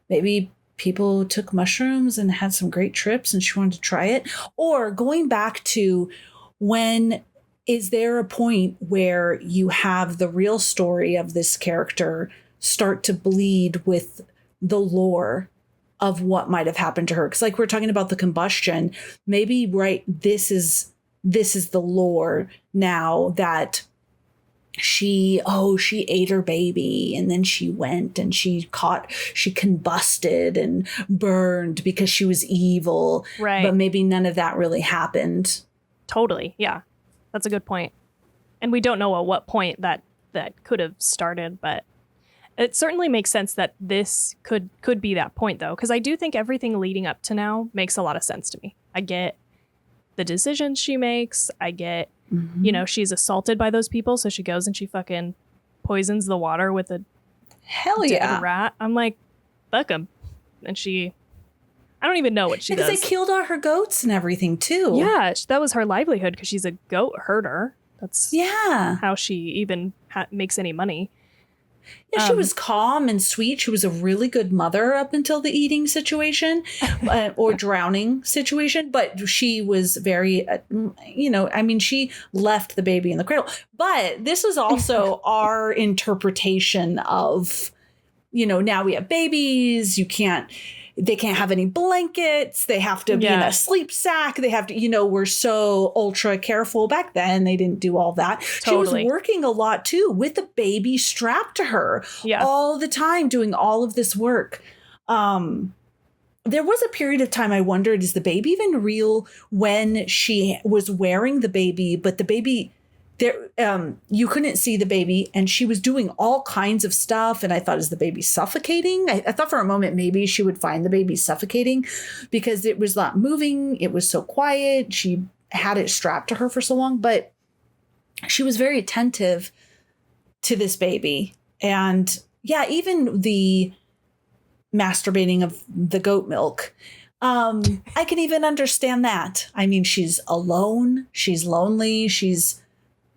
maybe people took mushrooms and had some great trips and she wanted to try it. Or going back to, when is there a point where you have the real story of this character start to bleed with the lore of what might have happened to her? Because like we're talking about the combustion, maybe, right, this is the lore now that she ate her baby and then she went and she combusted and burned because she was evil. Right. But maybe none of that really happened. Totally. Yeah. That's a good point. And we don't know at what point that could have started, but it certainly makes sense that this could be that point, though, because I do think everything leading up to now makes a lot of sense to me. I get the decisions she makes. I get, you know, she's assaulted by those people, so she goes and she fucking poisons the water with a dead rat. I'm like, fuck 'em. And I don't even know what she does. Because they killed all her goats and everything, too. Yeah, that was her livelihood because she's a goat herder. That's how she even makes any money. Yeah, she was calm and sweet. She was a really good mother up until the eating situation or drowning situation. But she was very, she left the baby in the cradle. But this was also our interpretation of, now we have babies. They can't have any blankets. They have to be in a sleep sack. They have to, we're so ultra careful. Back then, they didn't do all that. Totally. She was working a lot, too, with the baby strapped to her all the time, doing all of this work. There was a period of time I wondered, is the baby even real when she was wearing the baby, but the baby... you couldn't see the baby and she was doing all kinds of stuff. And I thought, is the baby suffocating? I thought for a moment, maybe she would find the baby suffocating because it was not moving. It was so quiet. She had it strapped to her for so long, but she was very attentive to this baby. And even the masturbating of the goat milk, I can even understand that. I mean, she's alone. She's lonely. She's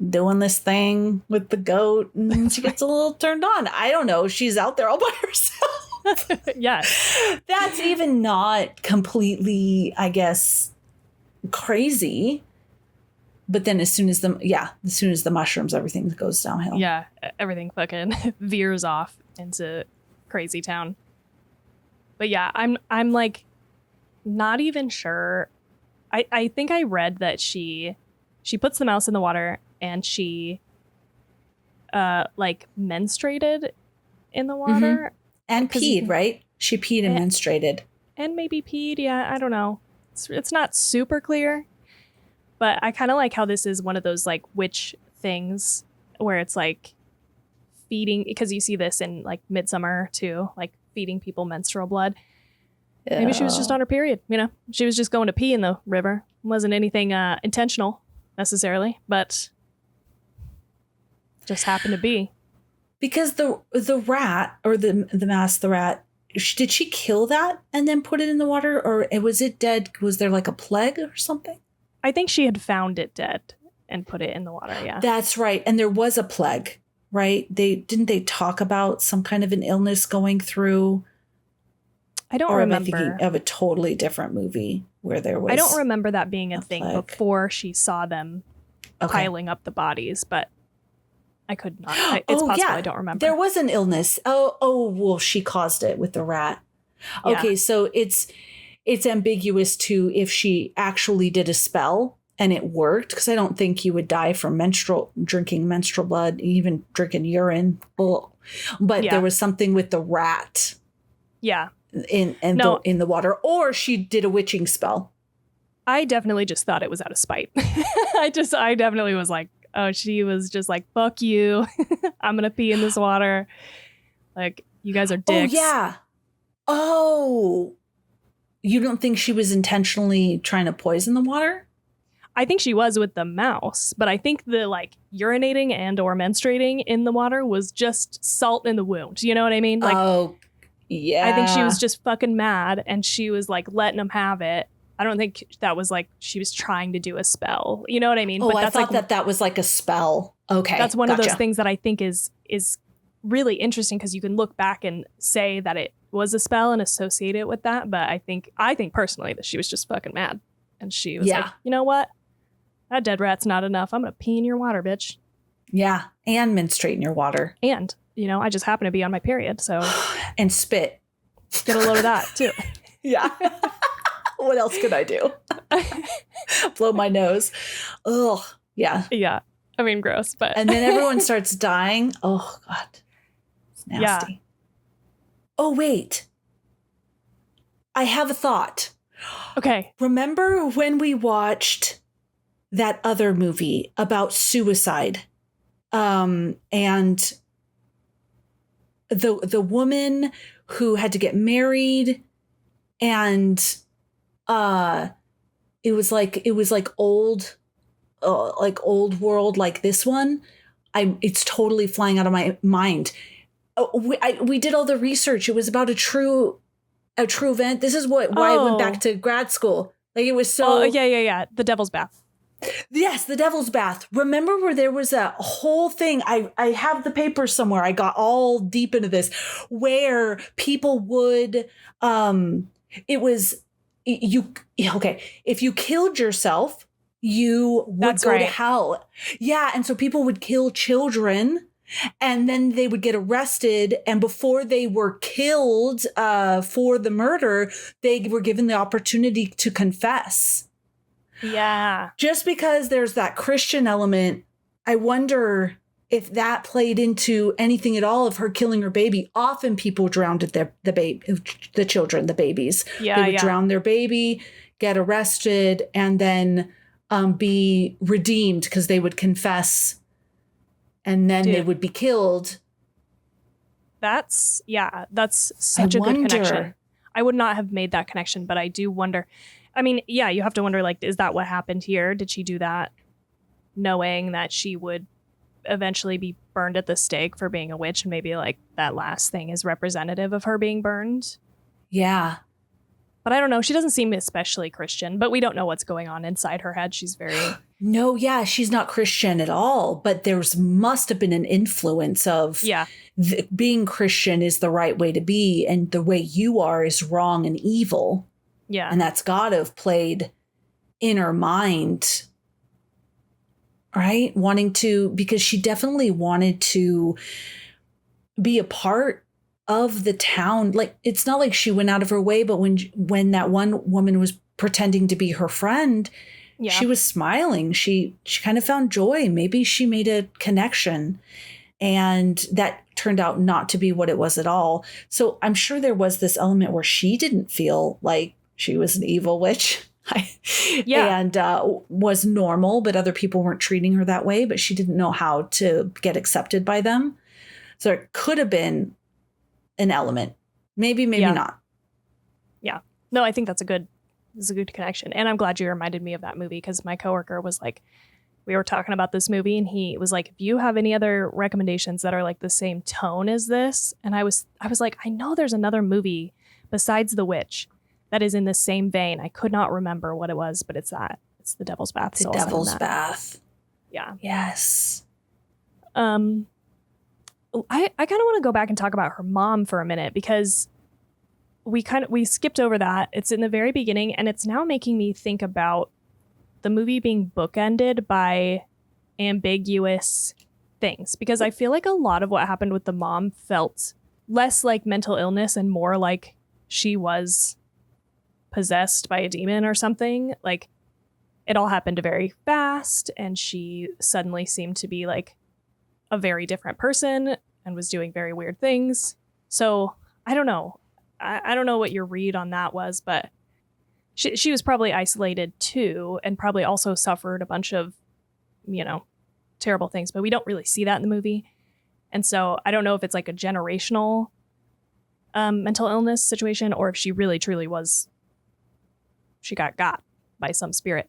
doing this thing with the goat and she gets a little turned on. I don't know. She's out there all by herself. Yeah. That's even not completely, I guess, crazy. But then as soon as the mushrooms, everything goes downhill. Yeah. Everything fucking veers off into crazy town. But yeah, I'm like not even sure. I think I read that she puts the mouse in the water and she menstruated in the water. And peed, right? She peed and menstruated. And maybe peed, yeah, I don't know. It's not super clear. But I kind of like how this is one of those like witch things where it's like feeding, because you see this in like Midsummer too, like feeding people menstrual blood. Maybe she was just on her period, She was just going to pee in the river. It wasn't anything intentional necessarily, but just happened to be. Because the rat or the mouse, the rat, did she kill that and then put it in the water, or was it dead? Was there like a plague or something? I think she had found it dead and put it in the water. Yeah, that's right. And there was a plague. right? They talk about some kind of an illness going through? I don't Or am I remember. thinking of a totally different movie where there was? I don't remember that being a thing plague. before she saw them piling up the bodies, but I could not. It's possible I don't remember. There was an illness. Well, she caused it with the rat. Yeah. Okay, so it's ambiguous too if she actually did a spell and it worked, because I don't think you would die from drinking menstrual blood, even drinking urine. Ugh. But there was something with the rat. Yeah. In the water, or she did a witching spell. I definitely just thought it was out of spite. I definitely was like, oh, she was just like, fuck you. I'm gonna pee in this water. Like, you guys are dicks. Oh yeah. Oh, you don't think she was intentionally trying to poison the water? I think she was with the mouse, but I think the like urinating and or menstruating in the water was just salt in the wound. You know what I mean? Like, oh. Yeah. I think she was just fucking mad and she was like letting him have it. I don't think that was like she was trying to do a spell. You know what I mean? Oh, but that's I thought that was like a spell. Okay. That's one of those things that I think is really interesting, because you can look back and say that it was a spell and associate it with that. But I think personally that she was just fucking mad. And she was like, you know what? That dead rat's not enough. I'm going to pee in your water, bitch. Yeah. And menstruate in your water. And, I just happen to be on my period. So. And spit. Get a load of that too. Yeah. What else could I do? Blow my nose. Ugh. Yeah. Yeah. I mean, gross, but. And then everyone starts dying. Oh, God. It's nasty. Yeah. Oh, wait. I have a thought. Okay. Remember when we watched that other movie about suicide? And the woman who had to get married, and it was like old world, like this one. It's totally flying out of my mind. We did all the research. It was about a true event. This is why I went back to grad school. Like, it was so. Oh, yeah. The Devil's Bath. Yes, the Devil's Bath. Remember where there was a whole thing? I have the papers somewhere. I got all deep into this, where people would it was if you killed yourself, you would go to hell. Yeah, and so people would kill children, and then they would get arrested, and before they were killed for the murder, they were given the opportunity to confess. Yeah. Just because there's that Christian element, I wonder if that played into anything at all of her killing her baby. Often people drowned the children, the babies. Yeah, they would drown their baby, get arrested, and then be redeemed because they would confess, and then they would be killed. That's such a good connection. I would not have made that connection, but I do wonder. I mean, yeah, you have to wonder, like, is that what happened here? Did she do that knowing that she would eventually be burned at the stake for being a witch, and maybe, like, that last thing is representative of her being burned? Yeah. But I don't know. She doesn't seem especially Christian, but we don't know what's going on inside her head. She's very... No, yeah, she's not Christian at all, but must have been an influence of being Christian is the right way to be, and the way you are is wrong and evil. Yeah. And that's got to have played in her mind, right? Because she definitely wanted to be a part of the town. Like, it's not like she went out of her way, but when that one woman was pretending to be her friend, she was smiling. She kind of found joy. Maybe she made a connection, and that turned out not to be what it was at all. So I'm sure there was this element where she didn't feel like she was an evil witch and was normal, but other people weren't treating her that way, but she didn't know how to get accepted by them. So it could have been an element. Maybe not. Yeah. No, I think that's a good connection. And I'm glad you reminded me of that movie, because my coworker was like, we were talking about this movie, and he was like, if you have any other recommendations that are like the same tone as this. And I was like, I know there's another movie besides The Witch that is in the same vein. I could not remember what it was, but it's The Devil's Bath. The Devil's Bath. Yeah. Yes. I kind of want to go back and talk about her mom for a minute, because we skipped over that. It's in the very beginning, and it's now making me think about the movie being bookended by ambiguous things, because I feel like a lot of what happened with the mom felt less like mental illness and more like she was possessed by a demon or something. Like, it all happened very fast, and she suddenly seemed to be like a very different person and was doing very weird things. So I don't know. I don't know what your read on that was, but she was probably isolated too, and probably also suffered a bunch of, terrible things, but we don't really see that in the movie. And so I don't know if it's like a generational mental illness situation, or if she really truly was, she got by some spirit.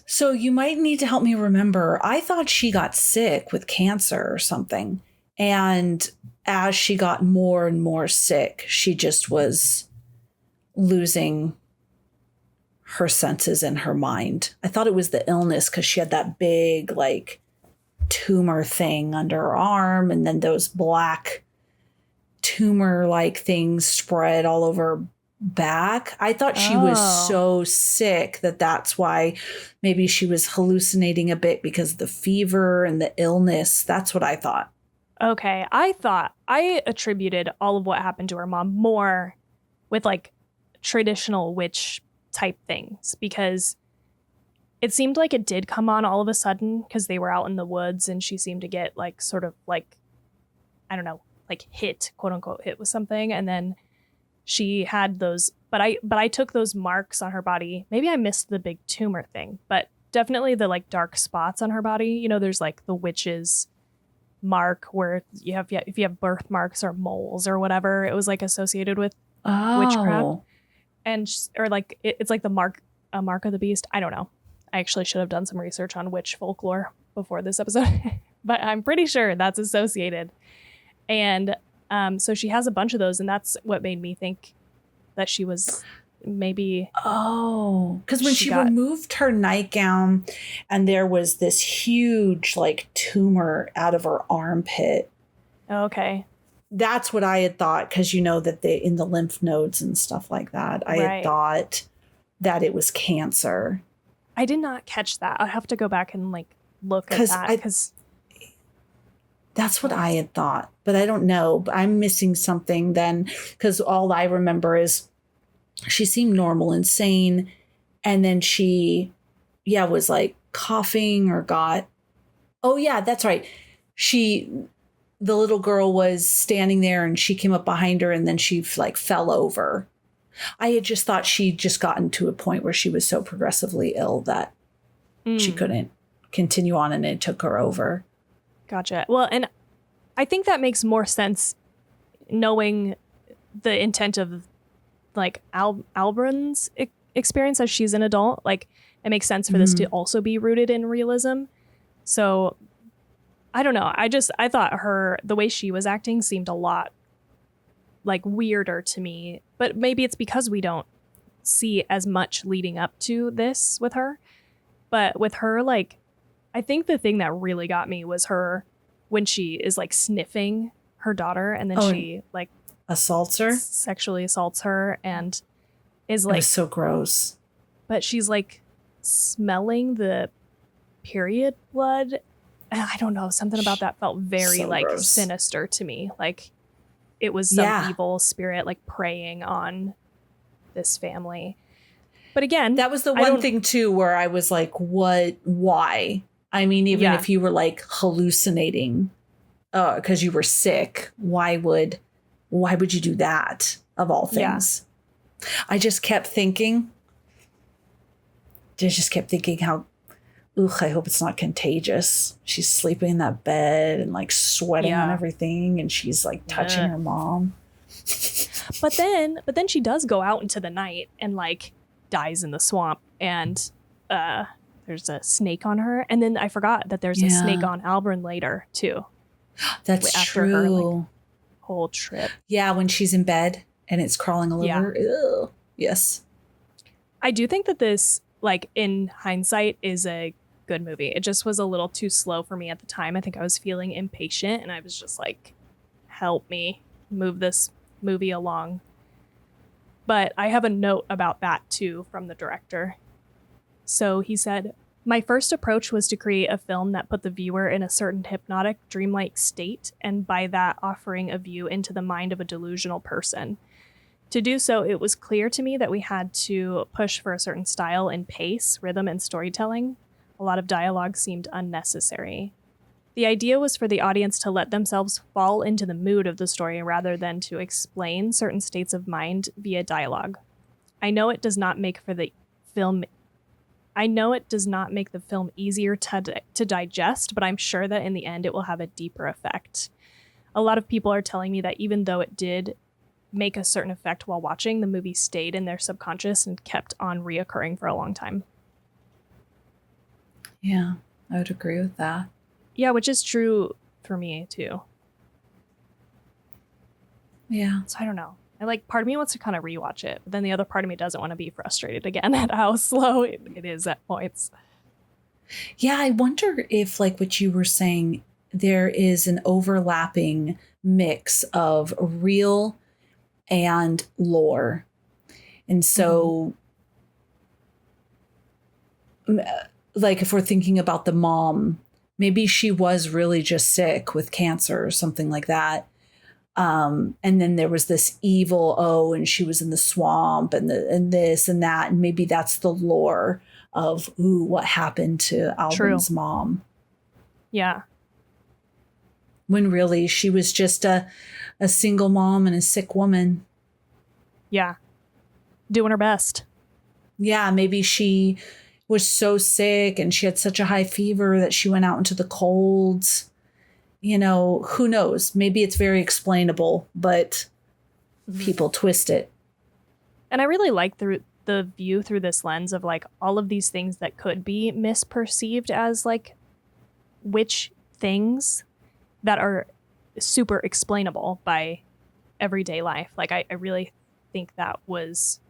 So you might need to help me remember. I thought she got sick with cancer or something. And as she got more and more sick, she just was losing her senses and her mind. I thought it was the illness because she had that big, like, tumor thing under her arm, and then those black tumor-like things spread all over her back. I thought she was so sick that's why maybe she was hallucinating a bit because of the fever and the illness. That's what I thought. Okay. I attributed all of what happened to her mom more with like traditional witch type things, because it seemed like it did come on all of a sudden because they were out in the woods and she seemed to get like sort of like, I don't know, like hit, quote unquote, hit with something. And then she had those, but I took those marks on her body. Maybe I missed the big tumor thing, but definitely the like dark spots on her body. There's like the witch's mark where if you have birthmarks or moles or whatever, it was like associated with witchcraft. And or like it's like a mark of the beast. I don't know. I actually should have done some research on witch folklore before this episode, but I'm pretty sure that's associated. And so she has a bunch of those, and that's what made me think that she was maybe. Oh, because when she removed her nightgown and there was this huge like tumor out of her armpit. Okay. That's what I had thought, because that they in the lymph nodes and stuff like that. I had thought that it was cancer. I did not catch that. I'll have to go back and like look at that, because that's what I had thought, but I don't know. I'm missing something then, because all I remember is she seemed normal and sane, and then she, was like coughing or got. Oh yeah, that's right. The little girl was standing there and she came up behind her and then she like fell over. I had just thought she'd just gotten to a point where she was so progressively ill that she couldn't continue on and it took her over. Gotcha. Well, and I think that makes more sense knowing the intent of like Albron's experience as she's an adult. Like, it makes sense for this to also be rooted in realism. So I don't know. I thought the way she was acting seemed a lot like weirder to me, but maybe it's because we don't see as much leading up to this with her. But with her, like, I think the thing that really got me was her when she is like sniffing her daughter, and then she like assaults her, sexually assaults her, and is like, it was so gross. But she's like smelling the period blood. I don't know, something about that felt very so like gross. Sinister to me. Like it was some evil spirit like preying on this family. But again, that was the one thing too where I was like, what, why? I mean, even if you were like hallucinating because you were sick, why would you do that of all things? Yeah. I just kept thinking how, I hope it's not contagious. She's sleeping in that bed and like sweating on everything, and she's like touching her mom. But then she does go out into the night and like dies in the swamp, and there's a snake on her, and then I forgot that there's a snake on Albron later too. That's after true. Her, like, whole trip. Yeah, when she's in bed and it's crawling all over. Ew. Yes. I do think that this, like in hindsight, is a good movie. It just was a little too slow for me at the time. I think I was feeling impatient and I was just like, help me move this movie along. But I have a note about that too from the director. So he said, my first approach was to create a film that put the viewer in a certain hypnotic, dreamlike state, and by that offering a view into the mind of a delusional person. To do so, it was clear to me that we had to push for a certain style and pace, rhythm, and storytelling. A lot of dialogue seemed unnecessary. The idea was for the audience to let themselves fall into the mood of the story rather than to explain certain states of mind via dialogue. I know it does not make the film easier to digest, but I'm sure that in the end it will have a deeper effect. A lot of people are telling me that even though it did make a certain effect while watching, the movie stayed in their subconscious and kept on reoccurring for a long time. Yeah, I would agree with that. Yeah, which is true for me too. Yeah. So I don't know. Part of me wants to kind of rewatch it, but then the other part of me doesn't want to be frustrated again at how slow it is at points. Yeah, I wonder if, like what you were saying, there is an overlapping mix of real and lore. And so, like if we're thinking about the mom, maybe she was really just sick with cancer or something like that. And then there was this evil, and she was in the swamp and this and that. And maybe that's the lore of, what happened to Alvin's mom. Yeah. When really she was just a single mom and a sick woman. Yeah. Doing her best. Yeah. Maybe she was so sick and she had such a high fever that she went out into the cold. Who knows? Maybe it's very explainable, but people twist it. And I really like the view through this lens of like all of these things that could be misperceived as like witch things that are super explainable by everyday life. Like I really think that was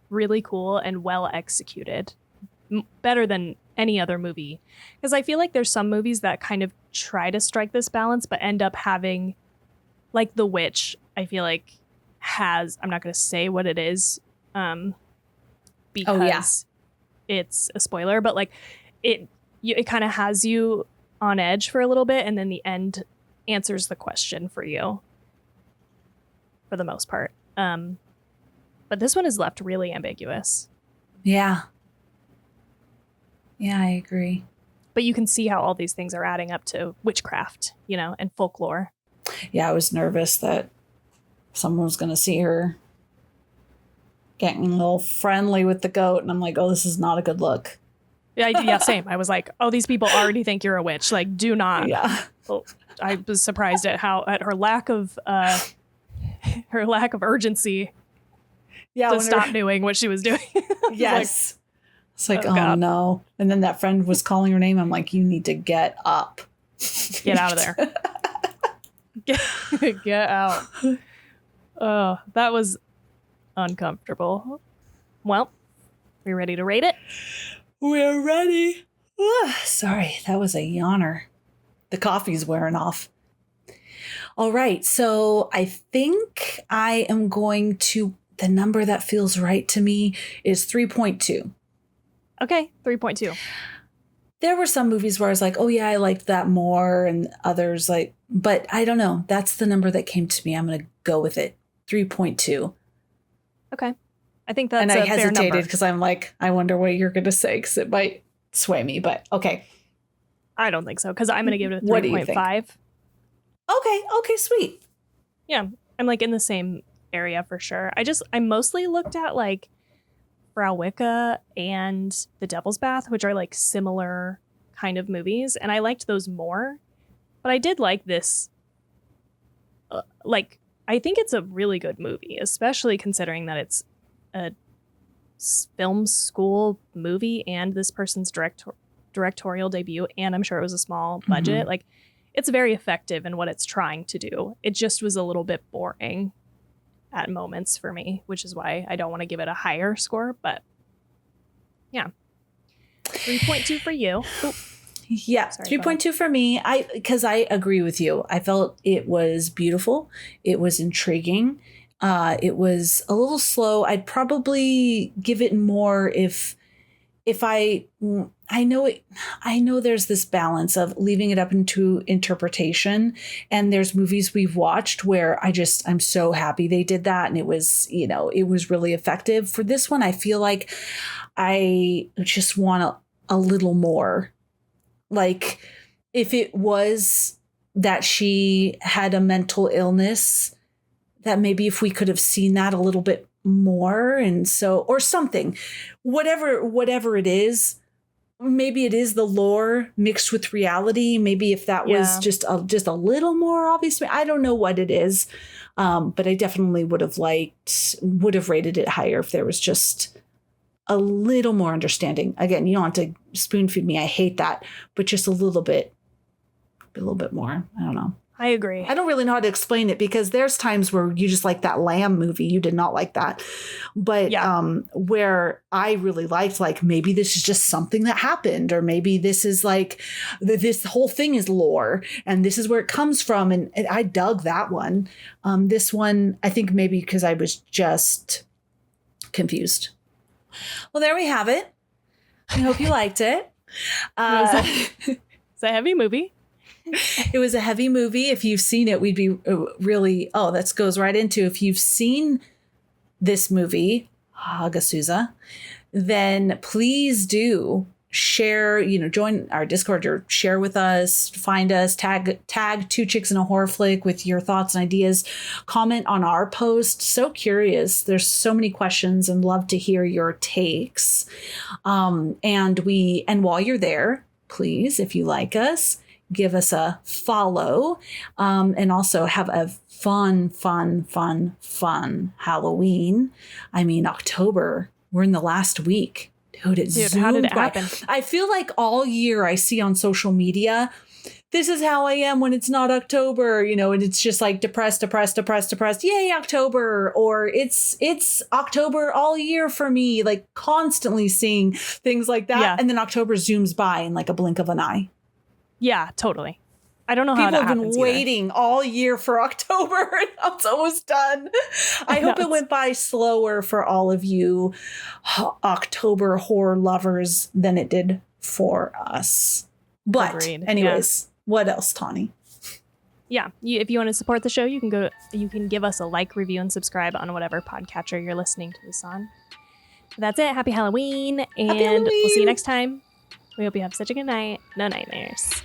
really cool and well executed. Better than any other movie. Because I feel like there's some movies that kind of try to strike this balance, but end up having, like The Witch, I feel like has, I'm not going to say what it is, because it's a spoiler, but like it kind of has you on edge for a little bit, and then the end answers the question for you for the most part. But this one is left really ambiguous. Yeah. Yeah, I agree. But you can see how all these things are adding up to witchcraft, and folklore. Yeah, I was nervous that someone was going to see her getting a little friendly with the goat. And I'm like, oh, this is not a good look. Yeah, same. I was like, oh, these people already think you're a witch. Like, do not. Yeah. Well, I was surprised at her lack of urgency to stop doing what she was doing. Yes. It's like, oh no. And then that friend was calling her name. I'm like, you need to get up. Get out of there. Get out. Oh, that was uncomfortable. Well, we ready to rate it? We're ready. Sorry, that was a yawner. The coffee's wearing off. All right. So I think I am going to, the number that feels right to me is 3.2. Okay, 3.2. There were some movies where I was like, oh yeah, I liked that more, and others like, but I don't know. That's the number that came to me. I'm going to go with it. 3.2. Okay. I think that's a fair number. And I hesitated because I'm like, I wonder what you're going to say because it might sway me, but okay. I don't think so because I'm going to give it a 3.5. Okay, sweet. Yeah, I'm like in the same area for sure. I mostly looked at like Frau Wicca and The Devil's Bath, which are like similar kind of movies, and I liked those more. But I did like this. I think it's a really good movie, especially considering that it's a film school movie and this person's directorial debut, and I'm sure it was a small budget. Mm-hmm. Like, it's very effective in what it's trying to do. It just was a little bit boring at moments for me, which is why I don't want to give it a higher score, but yeah. 3.2 for you. Ooh, Yeah, sorry, 3.2 for me. Because I agree with you. I felt it was beautiful. It was intriguing. It was a little slow. I'd probably give it more if I know there's this balance of leaving it up into interpretation, and there's movies we've watched where I'm so happy they did that, and it was, it was really effective. For this one, I feel like I just want a little more. Like, if it was that she had a mental illness, that maybe if we could have seen that a little bit more, and so, or something, whatever it is, maybe it is the lore mixed with reality. Maybe if that was just a little more obvious, I don't know what it is. But I definitely would have rated it higher if there was just a little more understanding. Again, you don't have to spoon feed me. I hate that, but just a little bit more. I don't know. I agree. I don't really know how to explain it, because there's times where you just like that lamb movie. You did not like that. But where I really liked, like, maybe this is just something that happened, or maybe this is like, this whole thing is lore and this is where it comes from. And I dug that one. This one, I think maybe because I was just confused. Well, there we have it. I hope you liked it. It's a heavy movie. It was a heavy movie. If you've seen it, we'd be really, that goes right into, if you've seen this movie, Hagazussa, then please do share, join our Discord, or share with us, find us, tag Two Chicks in a Horror Flick with your thoughts and ideas, comment on our post. So curious. There's so many questions, and love to hear your takes. And while you're there, please, if you like us, give us a follow, and also have a fun Halloween. I mean, October, we're in the last week. Dude, how did it happen? I feel like all year I see on social media, this is how I am when it's not October, and it's just like depressed. Yay, October. Or it's October all year for me, like constantly seeing things like that. Yeah. And then October zooms by in like a blink of an eye. Yeah, totally. I don't know how People that have been happens waiting all year for October, and now it's almost done. I hope it went by slower for all of you October horror lovers than it did for us. But Agreed. anyways, What else, Tawny? Yeah, if you want to support the show, you can give us a like, review, and subscribe on whatever podcatcher you're listening to this on. That's it. Happy Halloween, and we'll see you next time. We hope you have such a good night. No nightmares.